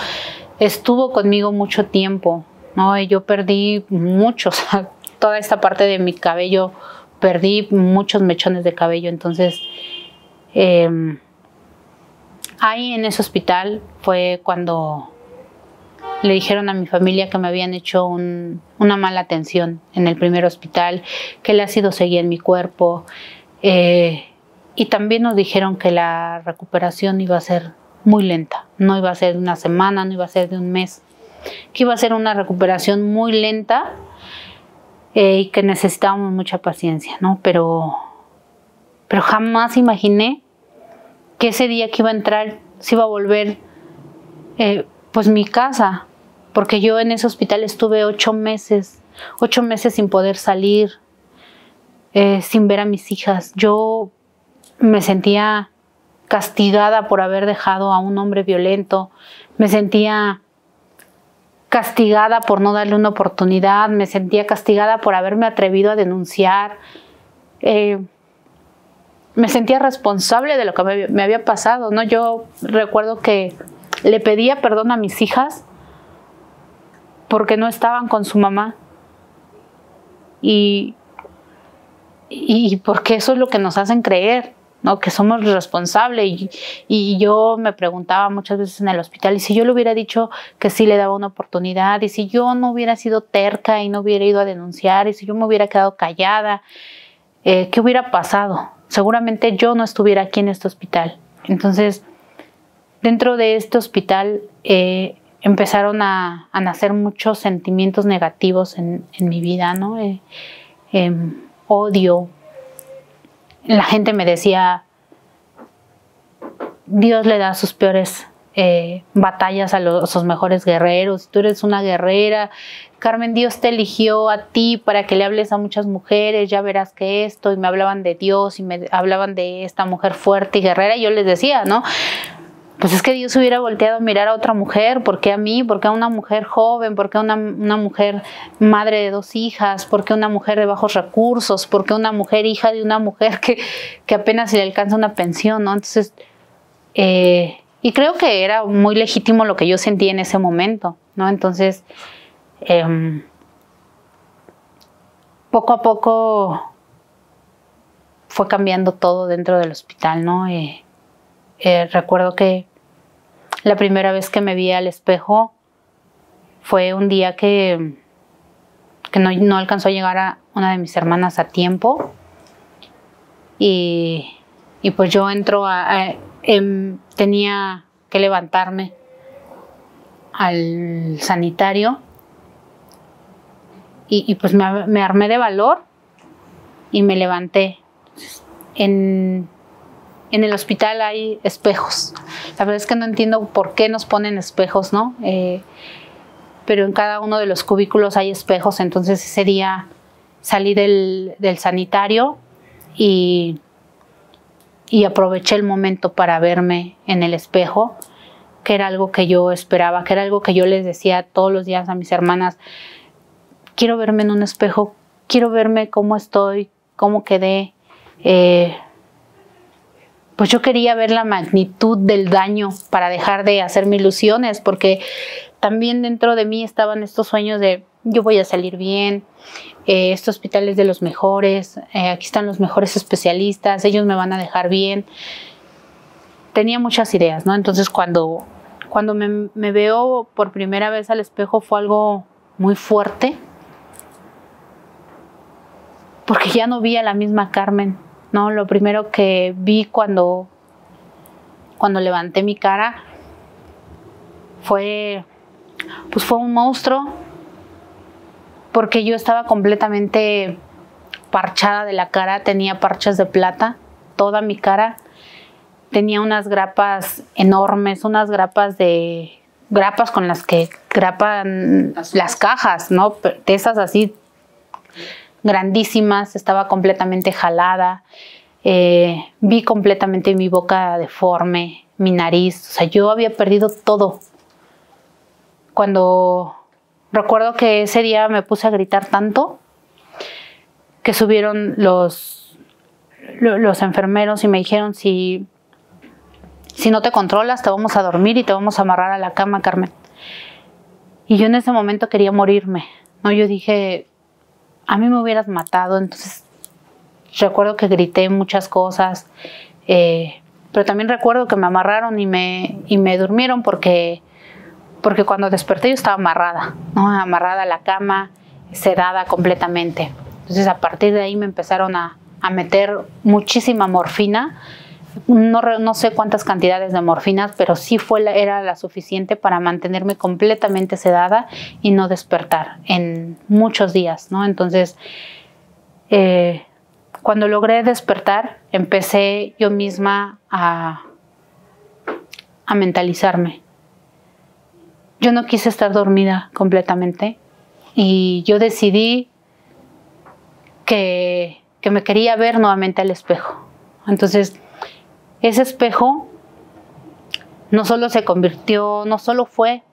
estuvo conmigo mucho tiempo, ¿no? Y yo perdí mucho, o sea, toda esta parte de mi cabello, perdí muchos mechones de cabello. Entonces ahí en ese hospital fue cuando le dijeron a mi familia que me habían hecho una mala atención en el primer hospital, que el ácido seguía en mi cuerpo, y también nos dijeron que la recuperación iba a ser muy lenta, no iba a ser de una semana, no iba a ser de un mes, que iba a ser una recuperación muy lenta y que necesitábamos mucha paciencia, ¿no? Pero jamás imaginé que ese día que iba a entrar se iba a volver pues mi casa, porque yo en ese hospital estuve 8 meses sin poder salir, sin ver a mis hijas. Yo me sentía castigada por haber dejado a un hombre violento, me sentía castigada por no darle una oportunidad, me sentía castigada por haberme atrevido a denunciar, me sentía responsable de lo que me había pasado, ¿no? Yo recuerdo que le pedía perdón a mis hijas porque no estaban con su mamá y porque eso es lo que nos hacen creer, ¿no? Que somos responsables. Y yo me preguntaba muchas veces en el hospital, y si yo le hubiera dicho que sí le daba una oportunidad, y si yo no hubiera sido terca y no hubiera ido a denunciar, y si yo me hubiera quedado callada, ¿qué hubiera pasado? Seguramente yo no estuviera aquí en este hospital. Entonces, dentro de este hospital empezaron a nacer muchos sentimientos negativos en mi vida, ¿no? Odio. La gente me decía, Dios le da sus peores batallas a sus mejores guerreros, tú eres una guerrera, Carmen, Dios te eligió a ti para que le hables a muchas mujeres, ya verás que esto, y me hablaban de Dios y me hablaban de esta mujer fuerte y guerrera, y yo les decía, ¿no? Pues es que Dios hubiera volteado a mirar a otra mujer, ¿por qué a mí? ¿Por qué a una mujer joven? ¿Por qué a una mujer madre de 2 hijas? ¿Por qué a una mujer de bajos recursos? ¿Por qué a una mujer hija de una mujer que apenas se le alcanza una pensión, ¿no? Entonces, y creo que era muy legítimo lo que yo sentí en ese momento, ¿no? Entonces, poco a poco fue cambiando todo dentro del hospital, ¿no? Recuerdo que la primera vez que me vi al espejo fue un día que no alcanzó a llegar a una de mis hermanas a tiempo, y pues yo entro tenía que levantarme al sanitario y pues me armé de valor y me levanté. En el hospital hay espejos. La verdad es que no entiendo por qué nos ponen espejos, ¿no? Pero en cada uno de los cubículos hay espejos. Entonces ese día salí del sanitario y aproveché el momento para verme en el espejo, que era algo que yo esperaba, que era algo que yo les decía todos los días a mis hermanas. Quiero verme en un espejo, quiero verme cómo estoy, cómo quedé. Pues yo quería ver la magnitud del daño para dejar de hacerme ilusiones, porque también dentro de mí estaban estos sueños de yo voy a salir bien, este hospital es de los mejores, aquí están los mejores especialistas, ellos me van a dejar bien. Tenía muchas ideas, ¿no? Entonces cuando me veo por primera vez al espejo fue algo muy fuerte, porque ya no vi a la misma Carmen, ¿no? Lo primero que vi cuando levanté mi cara fue un monstruo, porque yo estaba completamente parchada de la cara, tenía parches de plata, toda mi cara, tenía unas grapas enormes, unas grapas con las que grapan las cajas, ¿no? De esas así grandísimas, estaba completamente jalada, vi completamente mi boca deforme, mi nariz, o sea, yo había perdido todo. Recuerdo que ese día me puse a gritar tanto que subieron los enfermeros y me dijeron, si no te controlas te vamos a dormir y te vamos a amarrar a la cama, Carmen. Y yo en ese momento quería morirme, ¿no? Yo dije, a mí me hubieras matado. Entonces recuerdo que grité muchas cosas, pero también recuerdo que me amarraron y me durmieron porque cuando desperté yo estaba amarrada, ¿no? Amarrada a la cama, sedada completamente. Entonces a partir de ahí me empezaron a meter muchísima morfina. No sé cuántas cantidades de morfinas, pero sí era la suficiente para mantenerme completamente sedada y no despertar en muchos días, ¿no? Entonces, cuando logré despertar, empecé yo misma a mentalizarme. Yo no quise estar dormida completamente y yo decidí que me quería ver nuevamente al espejo. Entonces, ese espejo no solo fue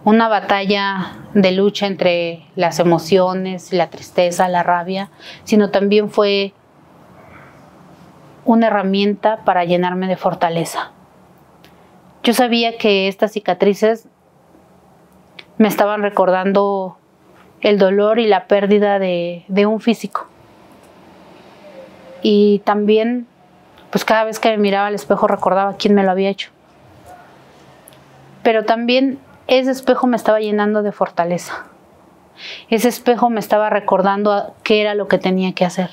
una batalla de lucha entre las emociones, la tristeza, la rabia, sino también fue una herramienta para llenarme de fortaleza. Yo sabía que estas cicatrices me estaban recordando el dolor y la pérdida de un físico. Y también, pues cada vez que me miraba al espejo recordaba quién me lo había hecho. Pero también ese espejo me estaba llenando de fortaleza. Ese espejo me estaba recordando qué era lo que tenía que hacer.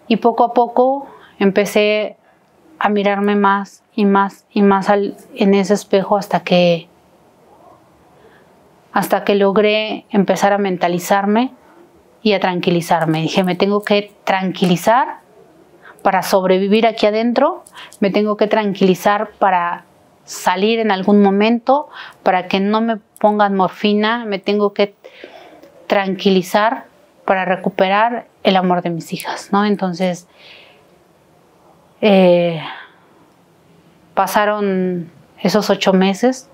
Y poco a poco empecé a mirarme más y más y más en ese espejo hasta que logré empezar a mentalizarme y a tranquilizarme. Dije, me tengo que tranquilizar para sobrevivir aquí adentro, me tengo que tranquilizar para salir en algún momento, para que no me pongan morfina, me tengo que tranquilizar para recuperar el amor de mis hijas, ¿no? Entonces, pasaron esos 8 meses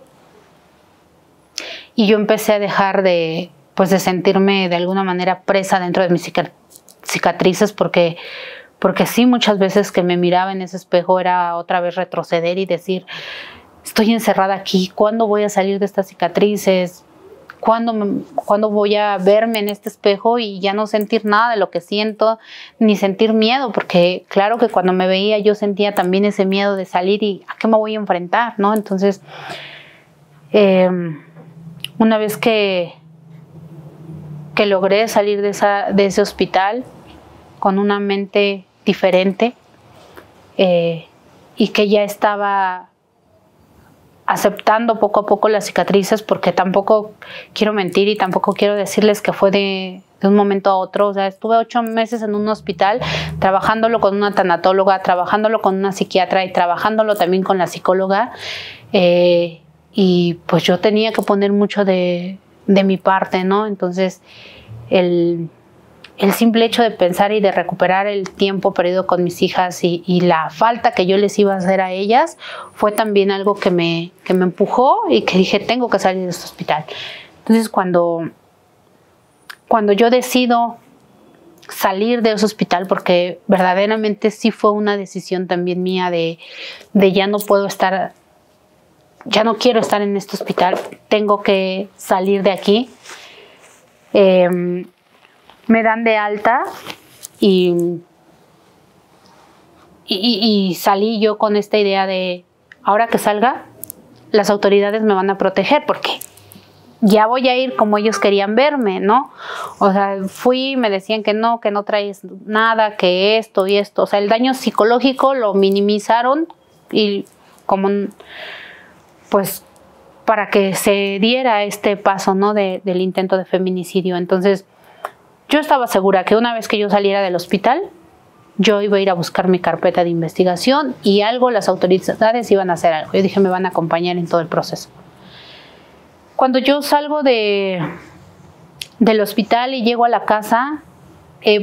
y yo empecé a dejar de sentirme de alguna manera presa dentro de mis cicatrices, porque sí, muchas veces que me miraba en ese espejo era otra vez retroceder y decir, estoy encerrada aquí, ¿cuándo voy a salir de estas cicatrices? ¿Cuándo voy a verme en este espejo y ya no sentir nada de lo que siento, ni sentir miedo? Porque claro que cuando me veía yo sentía también ese miedo de salir y ¿a qué me voy a enfrentar?, ¿no? Entonces, una vez que logré salir de ese hospital con una mente diferente y que ya estaba aceptando poco a poco las cicatrices, porque tampoco quiero mentir y tampoco quiero decirles que fue de un momento a otro. O sea, estuve 8 meses en un hospital trabajándolo con una tanatóloga, trabajándolo con una psiquiatra y trabajándolo también con la psicóloga, y pues yo tenía que poner mucho de mi parte, ¿no? Entonces el simple hecho de pensar y de recuperar el tiempo perdido con mis hijas y la falta que yo les iba a hacer a ellas fue también algo que me empujó y que dije, tengo que salir de este hospital. Entonces, cuando yo decido salir de ese hospital, porque verdaderamente sí fue una decisión también mía de ya no quiero estar en este hospital, tengo que salir de aquí. Me dan de alta y salí yo con esta idea de, ahora que salga, las autoridades me van a proteger porque ya voy a ir como ellos querían verme, ¿no? O sea, fui, me decían que no traes nada, que esto y esto. O sea, el daño psicológico lo minimizaron y como, pues, para que se diera este paso, ¿no? Del intento de feminicidio. Entonces, yo estaba segura que una vez que yo saliera del hospital, yo iba a ir a buscar mi carpeta de investigación y las autoridades iban a hacer algo. Yo dije, me van a acompañar en todo el proceso. Cuando yo salgo del hospital y llego a la casa,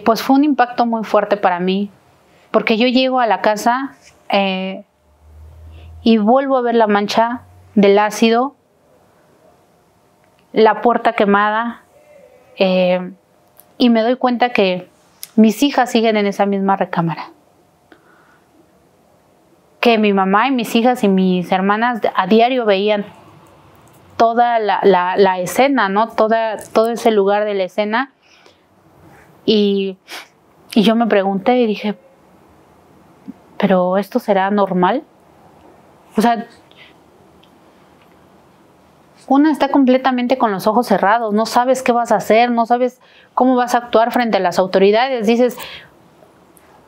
pues fue un impacto muy fuerte para mí, porque yo llego a la casa y vuelvo a ver la mancha del ácido, la puerta quemada, y me doy cuenta que mis hijas siguen en esa misma recámara. Que mi mamá y mis hijas y mis hermanas a diario veían toda la escena, ¿no? Todo ese lugar de la escena. Y yo me pregunté y dije, ¿pero esto será normal? O sea, uno está completamente con los ojos cerrados, no sabes qué vas a hacer, no sabes cómo vas a actuar frente a las autoridades. Dices,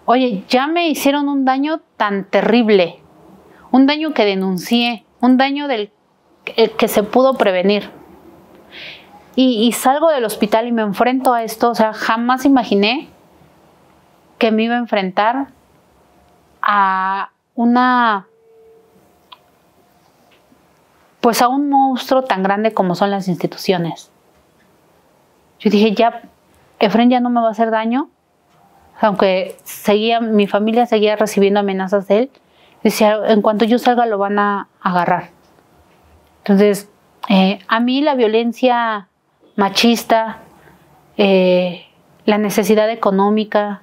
oye, ya me hicieron un daño tan terrible, un daño que denuncié, un daño del que se pudo prevenir. Y salgo del hospital y me enfrento a esto. O sea, jamás imaginé que me iba a enfrentar a a un monstruo tan grande como son las instituciones. Yo dije, ya, Efren ya no me va a hacer daño, aunque mi familia seguía recibiendo amenazas de él. Decía, en cuanto yo salga lo van a agarrar. Entonces, a mí la violencia machista, la necesidad económica,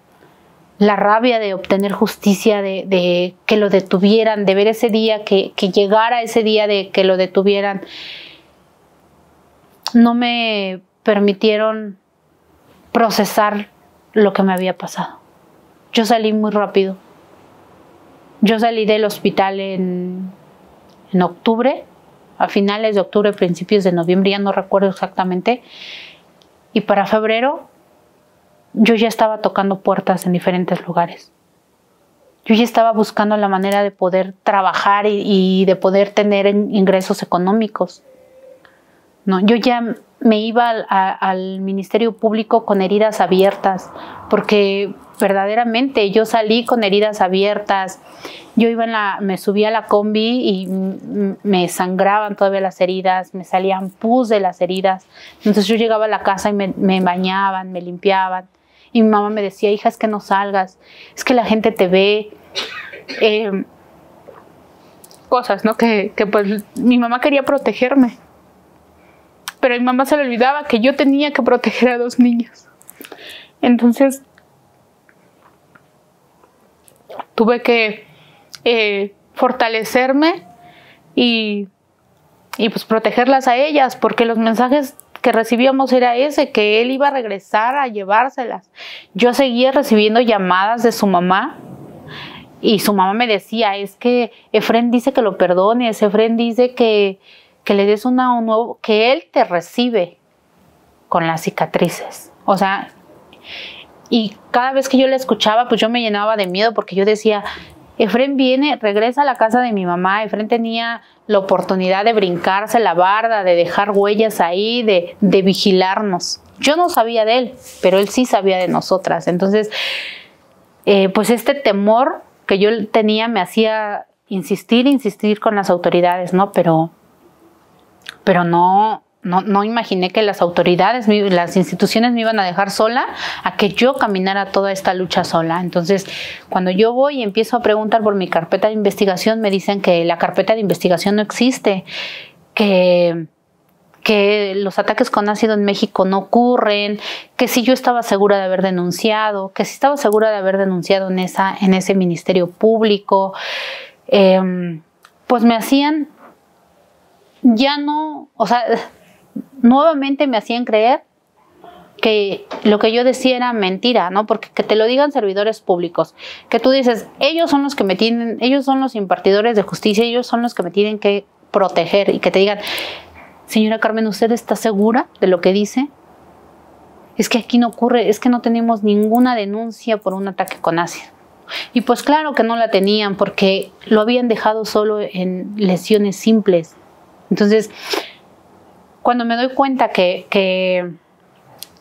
la rabia de obtener justicia, de que lo detuvieran, de ver ese día, que llegara ese día de que lo detuvieran, no me permitieron procesar lo que me había pasado. Yo salí muy rápido. Yo salí del hospital en octubre, a finales de octubre, principios de noviembre, ya no recuerdo exactamente, y para febrero yo ya estaba tocando puertas en diferentes lugares. Yo ya estaba buscando la manera de poder trabajar y de poder tener ingresos económicos. ¿no? Yo ya me iba al Ministerio Público con heridas abiertas, porque verdaderamente yo salí con heridas abiertas. Yo me subía a la combi y me sangraban todavía las heridas, me salían pus de las heridas. Entonces yo llegaba a la casa y me bañaban, me limpiaban. Y mi mamá me decía, hija, es que no salgas, es que la gente te ve. Cosas, ¿no? Que pues mi mamá quería protegerme. Pero a mi mamá se le olvidaba que yo tenía que proteger a 2 niños. Entonces, tuve que fortalecerme y pues protegerlas a ellas, porque los mensajes que recibíamos era ese, que él iba a regresar a llevárselas. Yo seguía recibiendo llamadas de su mamá y su mamá me decía, es que Efrén dice que lo perdones, Efrén dice que le des un nuevo, que él te recibe con las cicatrices. O sea, y cada vez que yo la escuchaba, pues yo me llenaba de miedo, porque yo decía, Efrén regresa a la casa de mi mamá. Efrén tenía la oportunidad de brincarse la barda, de dejar huellas ahí, de vigilarnos. Yo no sabía de él, pero él sí sabía de nosotras. Entonces, pues este temor que yo tenía me hacía insistir con las autoridades, ¿no? Pero no imaginé que las autoridades, las instituciones me iban a dejar sola, a que yo caminara toda esta lucha sola. Entonces, cuando yo voy y empiezo a preguntar por mi carpeta de investigación, me dicen que la carpeta de investigación no existe, que los ataques con ácido en México no ocurren, que si yo estaba segura de haber denunciado, que si estaba segura de haber denunciado en ese Ministerio Público, pues me hacían, ya no, o sea, nuevamente me hacían creer que lo que yo decía era mentira, ¿no? Porque que te lo digan servidores públicos, que tú dices, ellos son los que me tienen, ellos son los impartidores de justicia, ellos son los que me tienen que proteger, y que te digan, señora Carmen, ¿usted está segura de lo que dice? Es que aquí no ocurre, es que no tenemos ninguna denuncia por un ataque con ácido. Y pues claro que no la tenían, porque lo habían dejado solo en lesiones simples. Entonces, cuando me doy cuenta que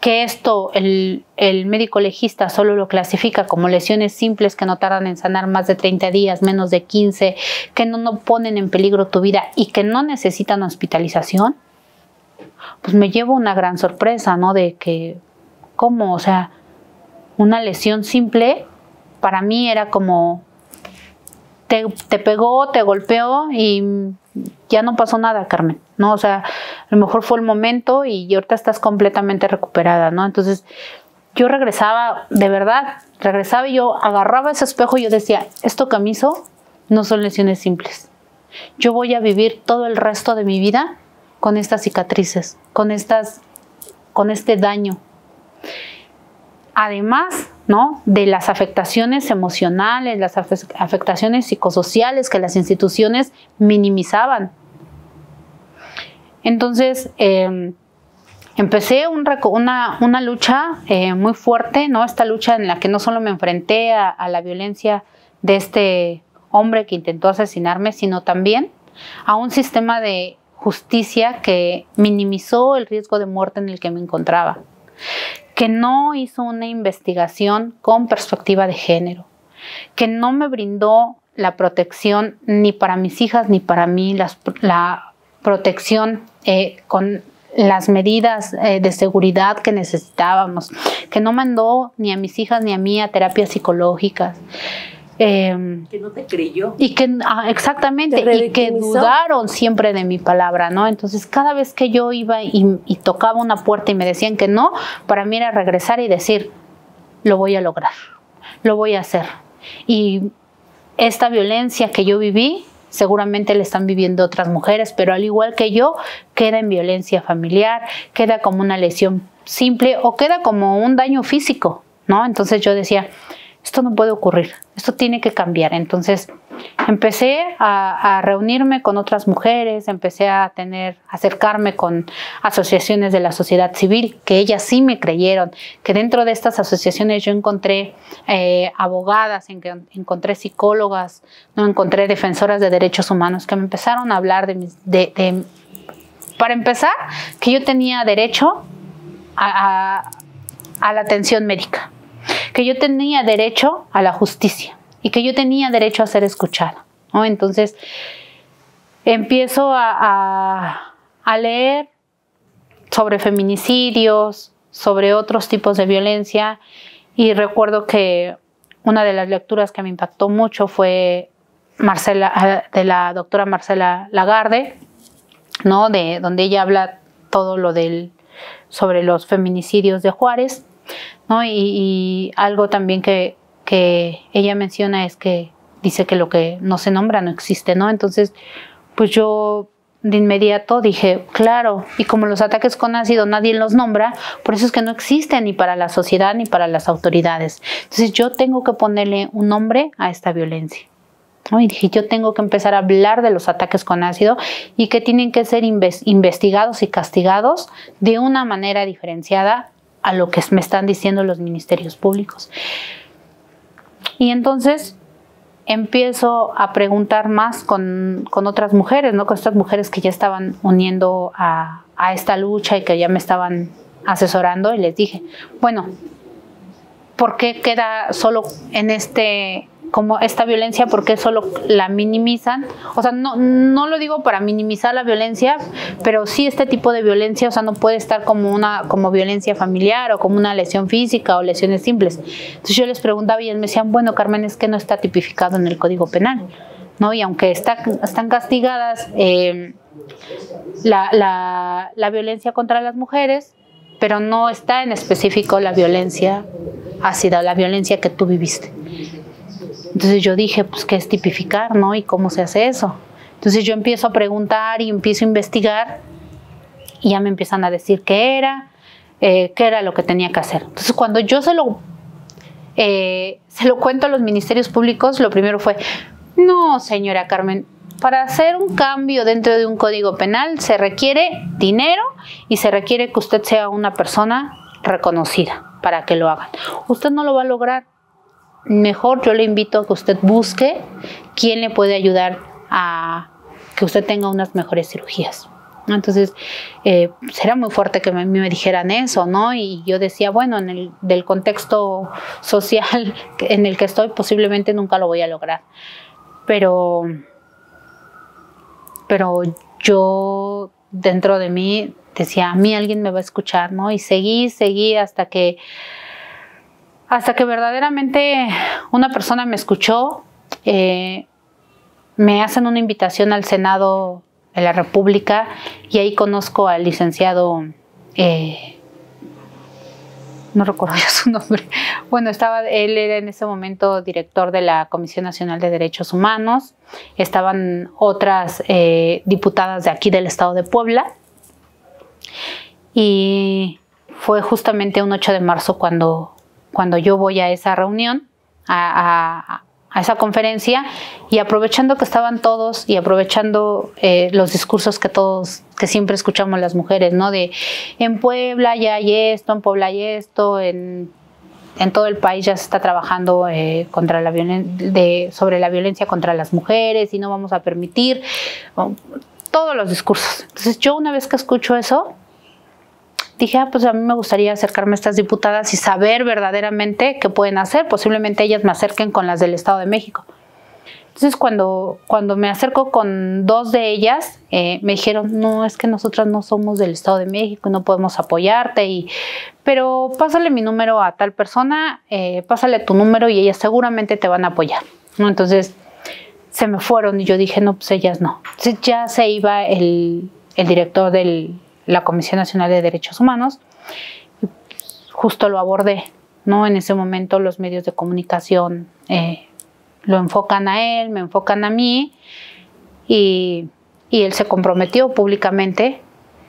esto, el médico legista solo lo clasifica como lesiones simples que no tardan en sanar más de 30 días, menos de 15, que no ponen en peligro tu vida y que no necesitan hospitalización, pues me llevo una gran sorpresa, ¿no? De que, ¿cómo? O sea, una lesión simple para mí era como, te pegó, te golpeó y ya no pasó nada, Carmen, ¿no? O sea, a lo mejor fue el momento y ahorita estás completamente recuperada, ¿no? Entonces, yo regresaba, de verdad, regresaba y yo agarraba ese espejo y yo decía, esto que me hizo no son lesiones simples. Yo voy a vivir todo el resto de mi vida con estas cicatrices, con este daño. Además, ¿no?, de las afectaciones emocionales, las afectaciones psicosociales que las instituciones minimizaban. Entonces, empecé una lucha muy fuerte, ¿no? Esta lucha en la que no solo me enfrenté a la violencia de este hombre que intentó asesinarme, sino también a un sistema de justicia que minimizó el riesgo de muerte en el que me encontraba, que no hizo una investigación con perspectiva de género, que no me brindó la protección ni para mis hijas ni para mí, la protección con las medidas de seguridad que necesitábamos, que no mandó ni a mis hijas ni a mí a terapias psicológicas. Que no te creyó. Y que, exactamente, y que dudaron siempre de mi palabra, ¿no? Entonces, cada vez que yo iba y tocaba una puerta y me decían que no, para mí era regresar y decir, lo voy a lograr, lo voy a hacer. Y esta violencia que yo viví, seguramente la están viviendo otras mujeres, pero al igual que yo, queda en violencia familiar, queda como una lesión simple o queda como un daño físico, ¿no? Entonces yo decía, esto no puede ocurrir, esto tiene que cambiar. Entonces empecé a reunirme con otras mujeres, empecé a acercarme con asociaciones de la sociedad civil, que ellas sí me creyeron, que dentro de estas asociaciones yo encontré abogadas, encontré psicólogas, no encontré defensoras de derechos humanos que me empezaron a hablar para empezar, que yo tenía derecho a la atención médica, que yo tenía derecho a la justicia y que yo tenía derecho a ser escuchada, ¿no? Entonces empiezo a leer sobre feminicidios, sobre otros tipos de violencia, y recuerdo que una de las lecturas que me impactó mucho fue de la doctora Marcela Lagarde, ¿no? Donde ella habla todo lo sobre los feminicidios de Juárez, ¿no? Y algo también que ella menciona es que dice que lo que no se nombra no existe, ¿no? Entonces, pues yo de inmediato dije, claro, y como los ataques con ácido nadie los nombra, por eso es que no existen ni para la sociedad ni para las autoridades. Entonces yo tengo que ponerle un nombre a esta violencia, ¿no? Y dije, yo tengo que empezar a hablar de los ataques con ácido y que tienen que ser investigados y castigados de una manera diferenciada a lo que me están diciendo los ministerios públicos. Y entonces empiezo a preguntar más con otras mujeres, ¿no? Con estas mujeres que ya estaban uniendo a esta lucha y que ya me estaban asesorando, y les dije, bueno, ¿por qué queda solo en como esta violencia? ¿Por qué solo la minimizan? O sea, no lo digo para minimizar la violencia, pero sí este tipo de violencia, o sea, no puede estar como violencia familiar o como una lesión física o lesiones simples. Entonces yo les preguntaba y ellos me decían, bueno, Carmen, es que no está tipificado en el Código Penal, ¿no? Y aunque están castigadas la violencia contra las mujeres, pero no está en específico la violencia ácida, la violencia que tú viviste. Entonces yo dije, pues, ¿qué es tipificar, no? ¿Y cómo se hace eso? Entonces yo empiezo a preguntar y empiezo a investigar y ya me empiezan a decir qué era lo que tenía que hacer. Entonces cuando yo se lo cuento a los ministerios públicos, lo primero fue, no, señora Carmen, para hacer un cambio dentro de un código penal se requiere dinero y se requiere que usted sea una persona reconocida para que lo hagan. Usted no lo va a lograr. Mejor yo le invito a que usted busque quién le puede ayudar a que usted tenga unas mejores cirugías. Entonces, era muy fuerte que me dijeran eso, ¿no? Y yo decía, bueno, del contexto social en el que estoy, posiblemente nunca lo voy a lograr. Pero yo dentro de mí decía, a mí alguien me va a escuchar, ¿no? Y seguí hasta que verdaderamente una persona me escuchó. Me hacen una invitación al Senado de la República y ahí conozco al licenciado, no recuerdo ya su nombre. Bueno, él era en ese momento director de la Comisión Nacional de Derechos Humanos. Estaban otras diputadas de aquí del estado de Puebla. Y fue justamente un 8 de marzo cuando yo voy a esa reunión, a esa conferencia, y aprovechando que estaban todos y aprovechando los discursos que siempre escuchamos las mujeres, ¿no? De en Puebla ya hay esto, en Puebla hay esto, en todo el país ya se está trabajando sobre la violencia contra las mujeres y no vamos a permitir todos los discursos. Entonces yo una vez que escucho eso, dije, pues a mí me gustaría acercarme a estas diputadas y saber verdaderamente qué pueden hacer. Posiblemente ellas me acerquen con las del Estado de México. Entonces, cuando me acerco con dos de ellas, me dijeron, no, es que nosotras no somos del Estado de México y no podemos apoyarte, pero pásale mi número a tal persona, pásale tu número y ellas seguramente te van a apoyar, ¿no? Entonces, se me fueron y yo dije, no, pues ellas no. Entonces, ya se iba el director de la Comisión Nacional de Derechos Humanos, y justo lo abordé, ¿no? En ese momento los medios de comunicación lo enfocan a él, me enfocan a mí, y él se comprometió públicamente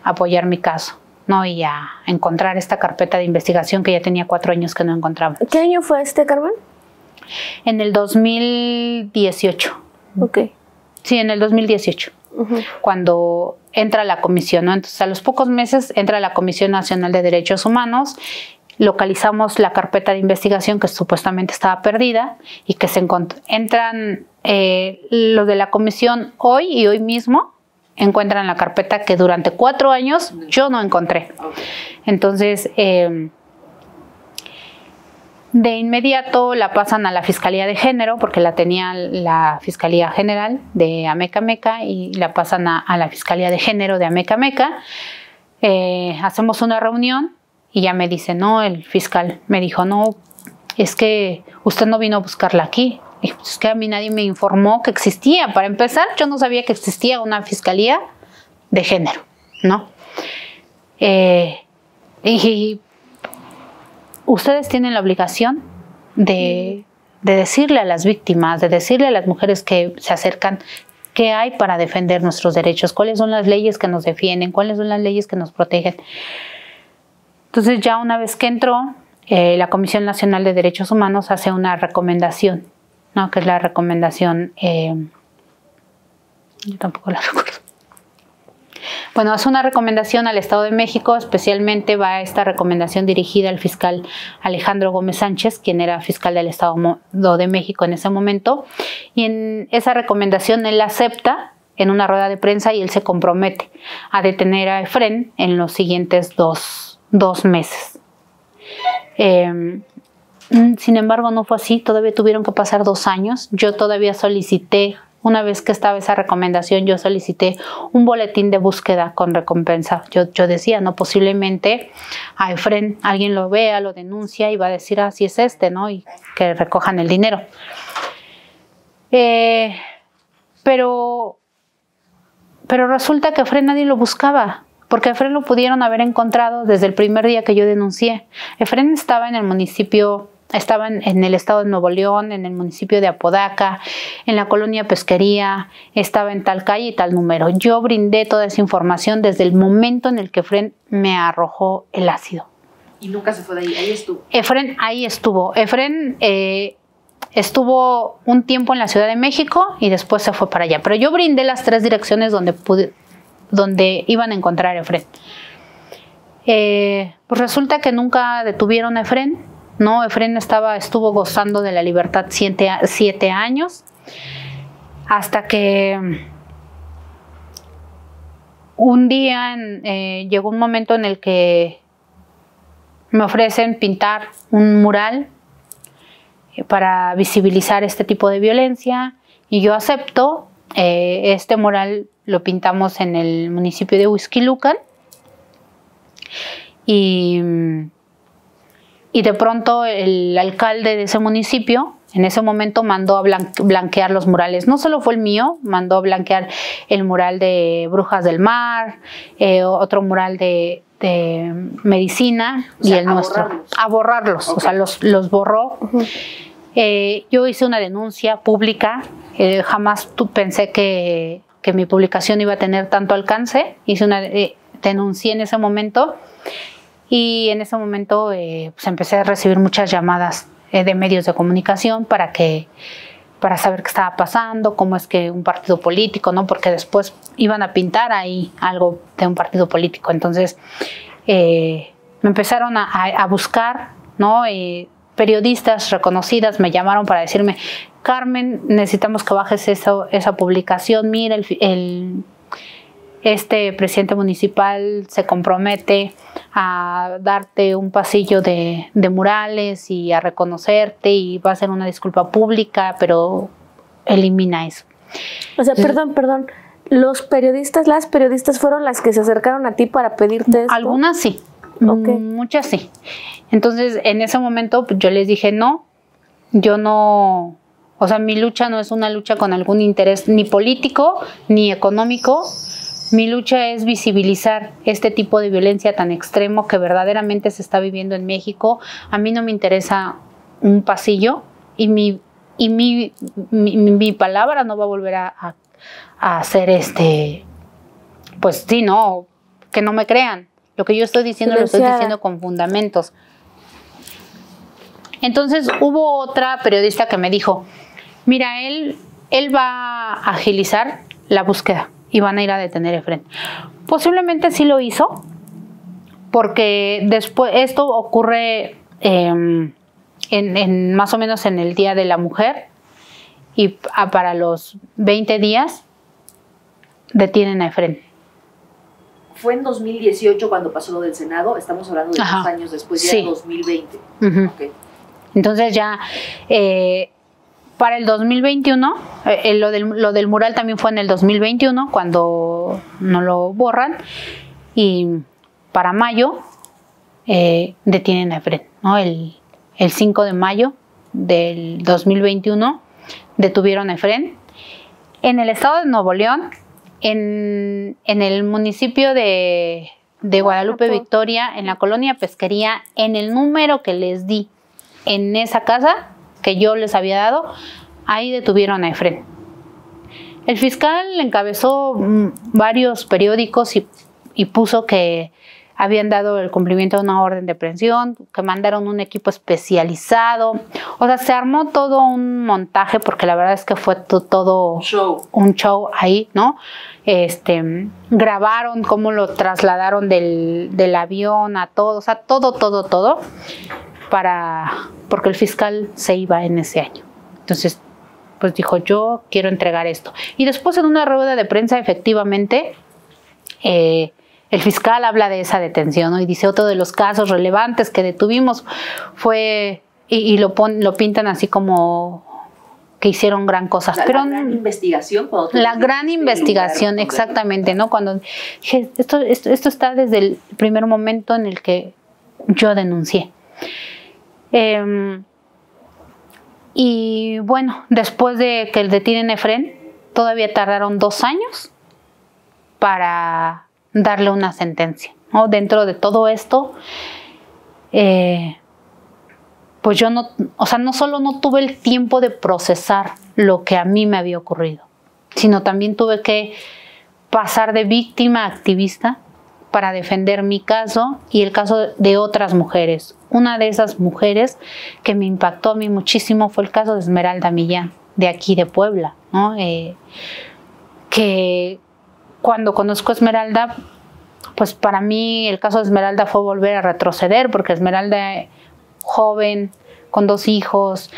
a apoyar mi caso, ¿no? Y a encontrar esta carpeta de investigación que ya tenía 4 años que no encontraba. ¿Qué año fue Carmen? En el 2018. Ok. Sí, en el 2018. Cuando entra la comisión, ¿no? Entonces a los pocos meses entra la Comisión Nacional de Derechos Humanos, localizamos la carpeta de investigación que supuestamente estaba perdida y que entran los de la comisión hoy mismo encuentran la carpeta que durante 4 años yo no encontré. Entonces, de inmediato la pasan a la Fiscalía de Género, porque la tenía la Fiscalía General de Amecameca, y la pasan a la Fiscalía de Género de Amecameca. Hacemos una reunión y ya me dice, no, el fiscal me dijo, no, es que usted no vino a buscarla aquí. Y es que a mí nadie me informó que existía. Para empezar, yo no sabía que existía una Fiscalía de Género, ¿no? Y ustedes tienen la obligación de decirle a las víctimas, de decirle a las mujeres que se acercan qué hay para defender nuestros derechos, cuáles son las leyes que nos defienden, cuáles son las leyes que nos protegen. Entonces, ya una vez que entró, la Comisión Nacional de Derechos Humanos hace una recomendación, ¿no? Que es la recomendación, yo tampoco la recuerdo. Bueno, es una recomendación al Estado de México, especialmente va esta recomendación dirigida al fiscal Alejandro Gómez Sánchez, quien era fiscal del Estado de México en ese momento, y en esa recomendación él acepta en una rueda de prensa y él se compromete a detener a Efren en los siguientes dos meses. Sin embargo, no fue así, todavía tuvieron que pasar 2 años, yo todavía solicité. Una vez que estaba esa recomendación, yo solicité un boletín de búsqueda con recompensa. Yo decía, no, posiblemente a Efren alguien lo vea, lo denuncia y va a decir, ah, sí es este, ¿no? Y que recojan el dinero. Pero resulta que a Efren nadie lo buscaba, porque a Efren lo pudieron haber encontrado desde el primer día que yo denuncié. Efren estaba en el municipio... Estaba en el estado de Nuevo León, en el municipio de Apodaca, en la colonia Pesquería, estaba en tal calle y tal número. Yo brindé toda esa información desde el momento en el que Efren me arrojó el ácido. Y nunca se fue de ahí, ahí estuvo. Efren ahí estuvo. Efren estuvo un tiempo en la Ciudad de México y después se fue para allá. Pero yo brindé las 3 direcciones donde iban a encontrar a Efren. Pues resulta que nunca detuvieron a Efren. No, Efren estuvo gozando de la libertad 7 años, hasta que un día llegó un momento en el que me ofrecen pintar un mural para visibilizar este tipo de violencia y yo acepto. Este mural lo pintamos en el municipio de Huixquilucan y de pronto el alcalde de ese municipio en ese momento mandó a blanquear los murales. No solo fue el mío, mandó a blanquear el mural de Brujas del Mar, otro mural de medicina y el nuestro. A borrarlos, okay. O sea, los borró. Yo hice una denuncia pública, jamás pensé que mi publicación iba a tener tanto alcance. Denuncié en ese momento. Y en ese momento pues empecé a recibir muchas llamadas de medios de comunicación para saber qué estaba pasando, cómo es que un partido político, ¿no? Porque después iban a pintar ahí algo de un partido político. Entonces me empezaron a buscar, ¿no? Periodistas reconocidas me llamaron para decirme, Carmen, necesitamos que bajes esa publicación, mira, este presidente municipal se compromete a darte un pasillo de murales y a reconocerte y va a hacer una disculpa pública, pero elimina eso. O sea, perdón, las periodistas fueron las que se acercaron a ti para pedirte esto. Algunas sí, okay. Muchas sí. Entonces, en ese momento yo les dije no, yo no, o sea, mi lucha no es una lucha con algún interés ni político ni económico. Mi lucha es visibilizar este tipo de violencia tan extremo que verdaderamente se está viviendo en México. A mí no me interesa un pasillo y mi palabra no va a volver a hacer pues sí, no, que no me crean. Lo que yo estoy diciendo lo estoy diciendo con fundamentos. Entonces hubo otra periodista que me dijo, mira, él va a agilizar la búsqueda y van a ir a detener a Efren. Posiblemente sí lo hizo, porque después esto ocurre más o menos en el Día de la Mujer, y para los 20 días detienen a Efrén. Fue en 2018 cuando pasó lo del Senado, estamos hablando de 2 años después, ya era 2020. Okay. Entonces ya para el 2021, lo del mural también fue en el 2021 cuando no lo borran, y para mayo detienen a Efrén, ¿no? El 5 de mayo del 2021 detuvieron a Efrén en el estado de Nuevo León, en el municipio de Guadalupe Victoria, en la colonia Pesquería, en el número que les di en esa casa que yo les había dado, ahí detuvieron a Efrén. El fiscal encabezó varios periódicos y puso que habían dado el cumplimiento de una orden de aprehensión, que mandaron un equipo especializado. O sea, se armó todo un montaje, porque la verdad es que fue todo un show ahí, ¿no? Grabaron cómo lo trasladaron del avión a todo, o sea, todo, porque el fiscal se iba en ese año. Entonces, pues dijo, yo quiero entregar esto. Y después en una rueda de prensa, efectivamente, el fiscal habla de esa detención, ¿no? Y dice, otro de los casos relevantes que detuvimos fue, y lo pintan así como que hicieron gran cosas. La gran investigación. La gran investigación, exactamente, ¿no? Cuando dije, esto está desde el primer momento en el que yo denuncié. Y bueno, después de que detienen a Efrén, todavía tardaron 2 años para darle una sentencia, ¿no? Dentro de todo esto, pues yo no solo no tuve el tiempo de procesar lo que a mí me había ocurrido, sino también tuve que pasar de víctima a activista para defender mi caso y el caso de otras mujeres. Una de esas mujeres que me impactó a mí muchísimo fue el caso de Esmeralda Millán, de aquí de Puebla, ¿no? Que cuando conozco a Esmeralda, pues para mí el caso de Esmeralda fue volver a retroceder, porque Esmeralda, joven, con 2 hijos,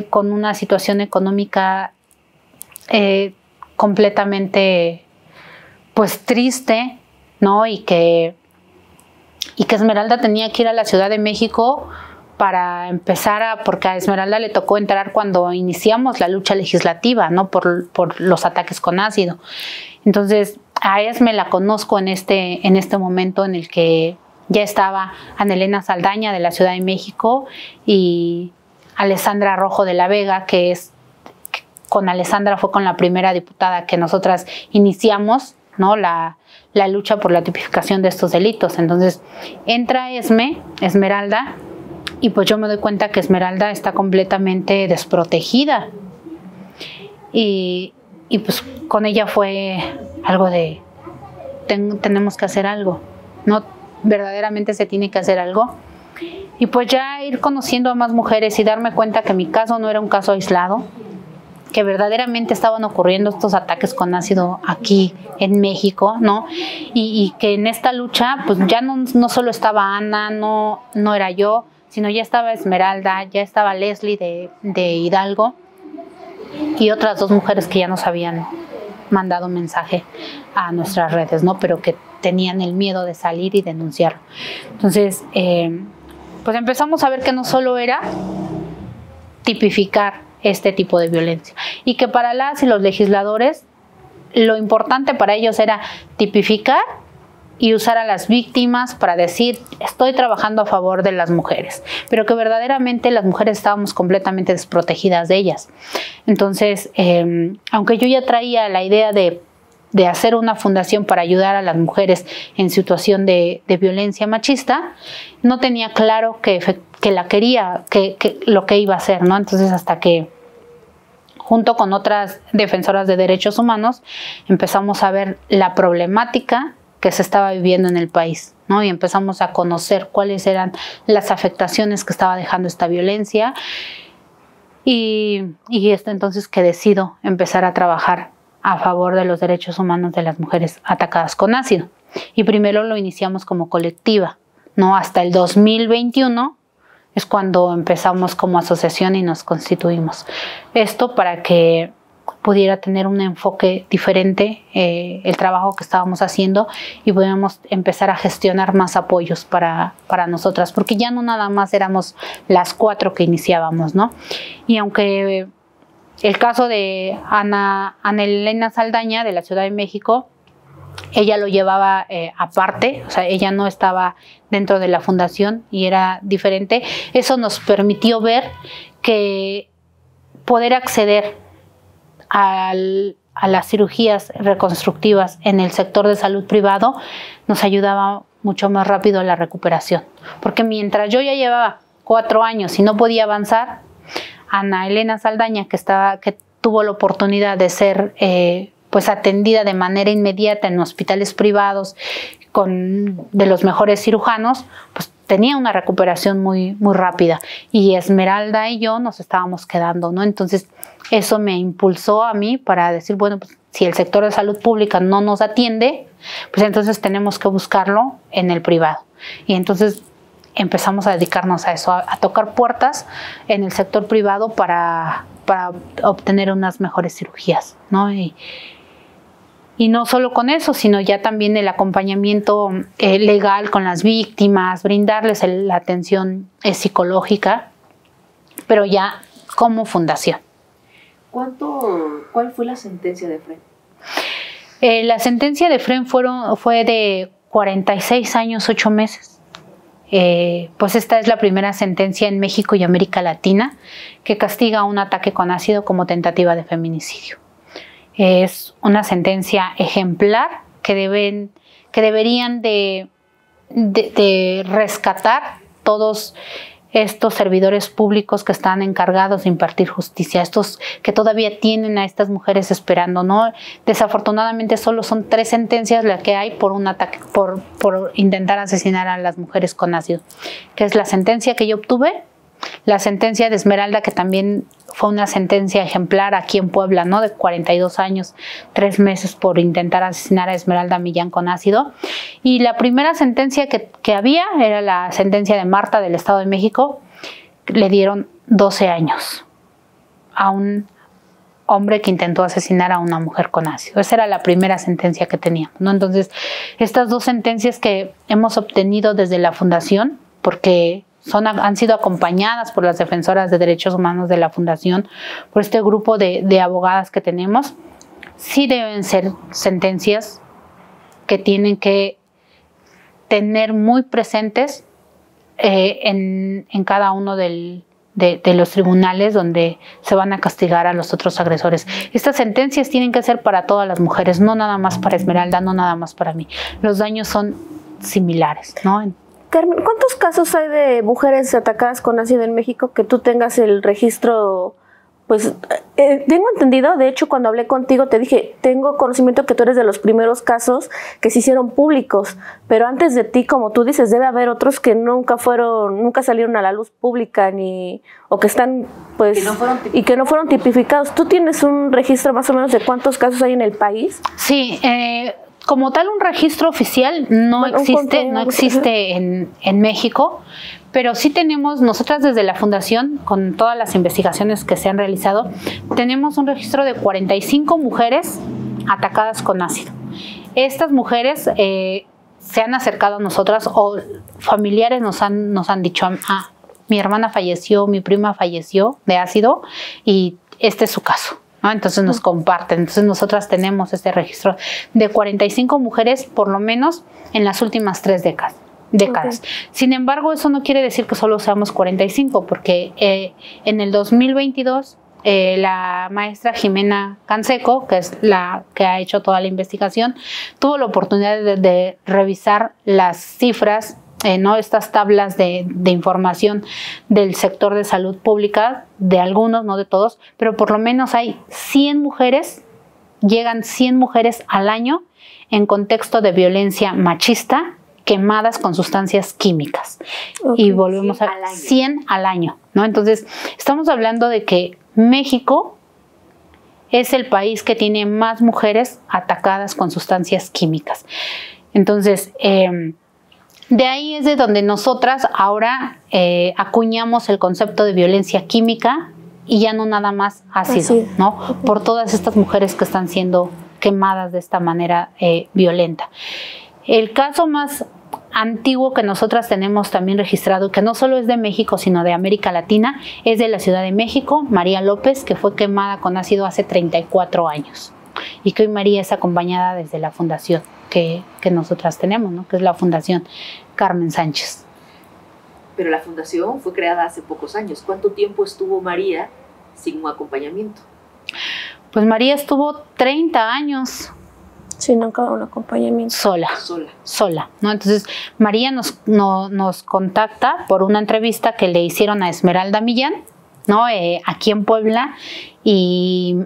con una situación económica completamente pues triste, ¿no? Y que Esmeralda tenía que ir a la Ciudad de México para empezar porque a Esmeralda le tocó entrar cuando iniciamos la lucha legislativa, ¿no? Por los ataques con ácido. Entonces, a Esme la conozco en este momento en el que ya estaba Ana Elena Saldaña de la Ciudad de México y Alessandra Rojo de la Vega, con Alessandra fue con la primera diputada que nosotras iniciamos, ¿no? La lucha por la tipificación de estos delitos. Entonces entra Esmeralda, y pues yo me doy cuenta que Esmeralda está completamente desprotegida. Y pues con ella fue algo de, tenemos que hacer algo, ¿no? Verdaderamente se tiene que hacer algo. Y pues ya ir conociendo a más mujeres y darme cuenta que mi caso no era un caso aislado, que verdaderamente estaban ocurriendo estos ataques con ácido aquí en México, ¿no? Y que en esta lucha, pues ya no solo estaba Ana, no era yo, sino ya estaba Esmeralda, ya estaba Leslie de Hidalgo y otras 2 mujeres que ya nos habían mandado mensaje a nuestras redes, ¿no? Pero que tenían el miedo de salir y denunciarlo. Entonces, pues empezamos a ver que no solo era tipificar este tipo de violencia, y que para las y los legisladores lo importante para ellos era tipificar y usar a las víctimas para decir, estoy trabajando a favor de las mujeres, pero que verdaderamente las mujeres estábamos completamente desprotegidas de ellas. Entonces, aunque yo ya traía la idea de hacer una fundación para ayudar a las mujeres en situación de violencia machista, no tenía claro que la quería, que lo que iba a hacer, ¿no? Entonces, hasta que junto con otras defensoras de derechos humanos empezamos a ver la problemática que se estaba viviendo en el país, ¿no? Y empezamos a conocer cuáles eran las afectaciones que estaba dejando esta violencia, y es entonces que decido empezar a trabajar a favor de los derechos humanos de las mujeres atacadas con ácido. Y primero lo iniciamos como colectiva, ¿no? Hasta el 2021 es cuando empezamos como asociación y nos constituimos. Esto para que pudiera tener un enfoque diferente el trabajo que estábamos haciendo y pudiéramos empezar a gestionar más apoyos para nosotras, porque ya no nada más éramos las 4 que iniciábamos, ¿no? Y aunque el caso de Ana Elena Saldaña de la Ciudad de México, ella lo llevaba aparte, o sea, ella no estaba dentro de la fundación y era diferente. Eso nos permitió ver que poder acceder a las cirugías reconstructivas en el sector de salud privado nos ayudaba mucho más rápido a la recuperación. Porque mientras yo ya llevaba 4 años y no podía avanzar, Ana Elena Saldaña, que tuvo la oportunidad de ser pues atendida de manera inmediata en hospitales privados de los mejores cirujanos, pues tenía una recuperación muy, muy rápida. Y Esmeralda y yo nos estábamos quedando, ¿no? Entonces, eso me impulsó a mí para decir, bueno, pues si el sector de salud pública no nos atiende, pues entonces tenemos que buscarlo en el privado. Y entonces empezamos a dedicarnos a eso, a tocar puertas en el sector privado para obtener unas mejores cirugías, ¿no? Y no solo con eso, sino ya también el acompañamiento legal con las víctimas, brindarles la atención psicológica, pero ya como fundación. ¿Cuál fue la sentencia de Fren? La sentencia de Fren fue de 46 años, 8 meses. Pues esta es la primera sentencia en México y América Latina que castiga un ataque con ácido como tentativa de feminicidio. Es una sentencia ejemplar que deberían de rescatar todos estos servidores públicos que están encargados de impartir justicia, estos que todavía tienen a estas mujeres esperando, ¿no? Desafortunadamente solo son 3 sentencias las que hay por un ataque, por intentar asesinar a las mujeres con ácido, que es la sentencia que yo obtuve, la sentencia de Esmeralda, que también fue una sentencia ejemplar aquí en Puebla, ¿no? De 42 años, 3 meses por intentar asesinar a Esmeralda Millán con ácido. Y la primera sentencia que había era la sentencia de Marta del Estado de México. Le dieron 12 años a un hombre que intentó asesinar a una mujer con ácido. Esa era la primera sentencia que teníamos, ¿no? Entonces, estas 2 sentencias que hemos obtenido desde la fundación, porque han sido acompañadas por las defensoras de derechos humanos de la fundación, por este grupo de abogadas que tenemos, sí deben ser sentencias que tienen que tener muy presentes en cada uno de los tribunales donde se van a castigar a los otros agresores. Estas sentencias tienen que ser para todas las mujeres, no nada más para Esmeralda, no nada más para mí. Los daños son similares, ¿no? Carmen, ¿cuántos casos hay de mujeres atacadas con ácido en México que tú tengas el registro? Pues tengo entendido, de hecho cuando hablé contigo te dije, tengo conocimiento que tú eres de los primeros casos que se hicieron públicos, pero antes de ti, como tú dices, debe haber otros que nunca salieron a la luz pública o que están pues que no fueron tipificados. ¿Tú tienes un registro más o menos de cuántos casos hay en el país? Sí, como tal un registro oficial no existe en México, pero sí tenemos, nosotras desde la fundación, con todas las investigaciones que se han realizado, tenemos un registro de 45 mujeres atacadas con ácido. Estas mujeres se han acercado a nosotras o familiares nos han dicho, mi hermana falleció, mi prima falleció de ácido y este es su caso, ¿no? Entonces nos comparten. Entonces nosotras tenemos este registro de 45 mujeres por lo menos en las últimas 3 décadas. Okay. Sin embargo, eso no quiere decir que solo seamos 45, porque en el 2022 la maestra Jimena Canseco, que es la que ha hecho toda la investigación, tuvo la oportunidad de revisar las cifras, ¿no? Estas tablas de información del sector de salud pública, de algunos, no de todos, pero por lo menos hay 100 mujeres, llegan 100 mujeres al año en contexto de violencia machista, quemadas con sustancias químicas. Okay, y volvemos a 100 al año, ¿no? Entonces, estamos hablando de que México es el país que tiene más mujeres atacadas con sustancias químicas. Entonces, de ahí es de donde nosotras ahora acuñamos el concepto de violencia química y ya no nada más ácido, ¿no? Por todas estas mujeres que están siendo quemadas de esta manera violenta. El caso más antiguo que nosotras tenemos también registrado, que no solo es de México, sino de América Latina, es de la Ciudad de México, María López, que fue quemada con ácido hace 34 años. Y que hoy María es acompañada desde la fundación que nosotras tenemos, ¿no? Que es la Fundación Carmen Sánchez. Pero la fundación fue creada hace pocos años. ¿Cuánto tiempo estuvo María sin un acompañamiento? Pues María estuvo 30 años. Sí, nunca un acompañamiento. Sola, ¿no? Entonces, María nos contacta por una entrevista que le hicieron a Esmeralda Millán, ¿no? Aquí en Puebla, y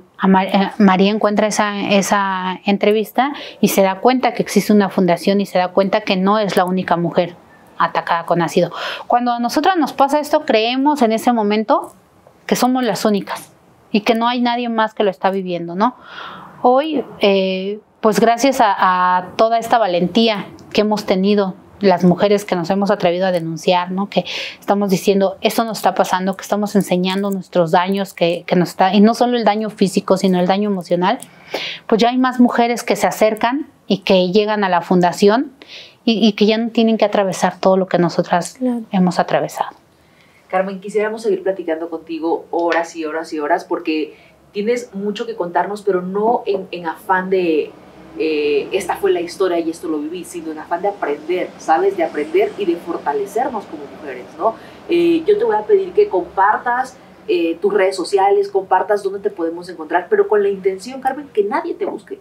María encuentra esa entrevista y se da cuenta que existe una fundación y se da cuenta que no es la única mujer atacada con ácido. Cuando a nosotras nos pasa esto, creemos en ese momento que somos las únicas y que no hay nadie más que lo está viviendo, ¿no? Hoy, pues gracias a toda esta valentía que hemos tenido las mujeres que nos hemos atrevido a denunciar, ¿no? Que estamos diciendo, esto nos está pasando, que estamos enseñando nuestros daños, que nos está, y no solo el daño físico, sino el daño emocional, pues ya hay más mujeres que se acercan y que llegan a la fundación y que ya no tienen que atravesar todo lo que nosotras hemos atravesado. Carmen, quisiéramos seguir platicando contigo horas y horas y horas, porque tienes mucho que contarnos, pero no en afán de esta fue la historia y esto lo viví, sino en afán de aprender, ¿sabes? De aprender y de fortalecernos como mujeres, ¿no? Yo te voy a pedir que compartas tus redes sociales, compartas dónde te podemos encontrar, pero con la intención, Carmen, que nadie te busque,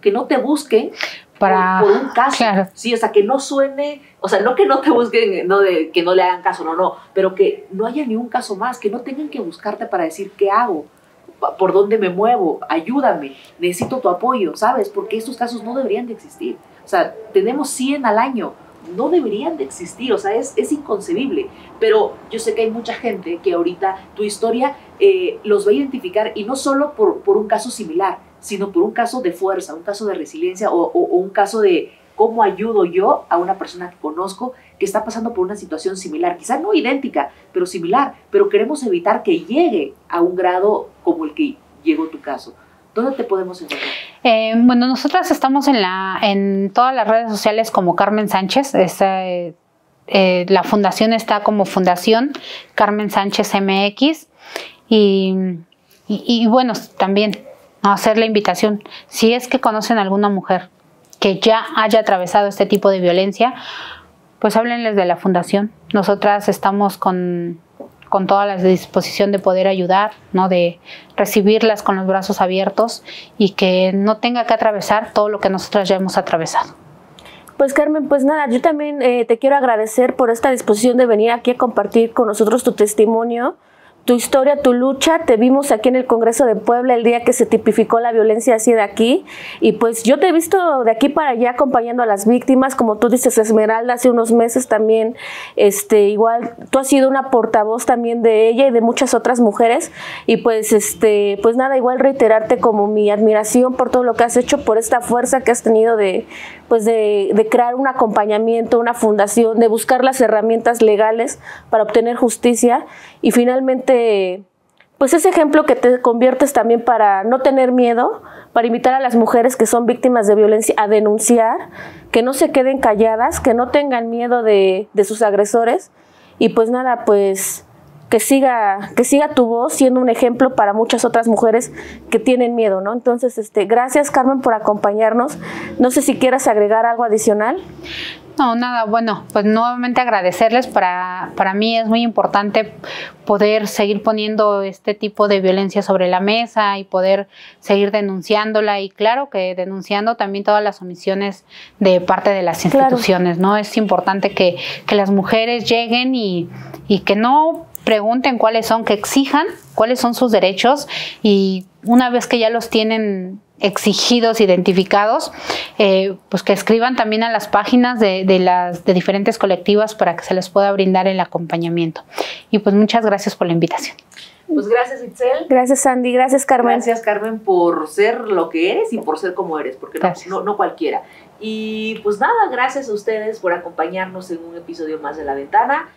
que no te busquen por un caso, claro. Sí, o sea, que no suene, o sea, no que no te busquen, no de que no le hagan caso, no, pero que no haya ni un caso más, que no tengan que buscarte para decir qué hago, por dónde me muevo, ayúdame, necesito tu apoyo, ¿sabes? Porque estos casos no deberían de existir. O sea, tenemos 100 al año, no deberían de existir, o sea, es inconcebible. Pero yo sé que hay mucha gente que ahorita tu historia los va a identificar, y no solo por un caso similar, sino por un caso de fuerza, un caso de resiliencia o un caso de cómo ayudo yo a una persona que conozco que está pasando por una situación similar, quizás no idéntica, pero similar, pero queremos evitar que llegue a un grado como el que llegó tu caso. ¿Dónde te podemos encontrar? Bueno, nosotras estamos en todas las redes sociales como Carmen Sánchez. La fundación está como Fundación Carmen Sánchez MX. Y bueno, también hacer la invitación, si es que conocen a alguna mujer que ya haya atravesado este tipo de violencia, pues háblenles de la fundación. Nosotras estamos con toda la disposición de poder ayudar, ¿no? De recibirlas con los brazos abiertos y que no tenga que atravesar todo lo que nosotras ya hemos atravesado. Pues Carmen, pues nada, yo también te quiero agradecer por esta disposición de venir aquí a compartir con nosotros tu testimonio, tu historia, tu lucha. Te vimos aquí en el Congreso de Puebla el día que se tipificó la violencia así de aquí, y pues yo te he visto de aquí para allá acompañando a las víctimas, como tú dices, Esmeralda, hace unos meses también, igual tú has sido una portavoz también de ella y de muchas otras mujeres, y pues pues nada, igual reiterarte como mi admiración por todo lo que has hecho, por esta fuerza que has tenido de crear un acompañamiento, una fundación, de buscar las herramientas legales para obtener justicia, y finalmente pues ese ejemplo que te conviertes también para no tener miedo, para invitar a las mujeres que son víctimas de violencia a denunciar, que no se queden calladas, que no tengan miedo de sus agresores, y pues nada, pues que siga tu voz siendo un ejemplo para muchas otras mujeres que tienen miedo, ¿no? Entonces, gracias, Carmen, por acompañarnos. No sé si quieras agregar algo adicional. No, nada, bueno, pues nuevamente agradecerles. Para mí es muy importante poder seguir poniendo este tipo de violencia sobre la mesa y poder seguir denunciándola, y claro que denunciando también todas las omisiones de parte de las instituciones, claro. ¿No? Es importante que las mujeres lleguen y que no pregunten cuáles son, que exijan cuáles son sus derechos, y una vez que ya los tienen exigidos, identificados, pues que escriban también a las páginas de diferentes colectivas para que se les pueda brindar el acompañamiento. Y pues muchas gracias por la invitación. Pues gracias, Itzel. Gracias, Sandy. Gracias, Carmen. Gracias, Carmen, por ser lo que eres y por ser como eres, porque no cualquiera. Y pues nada, gracias a ustedes por acompañarnos en un episodio más de La Ventana.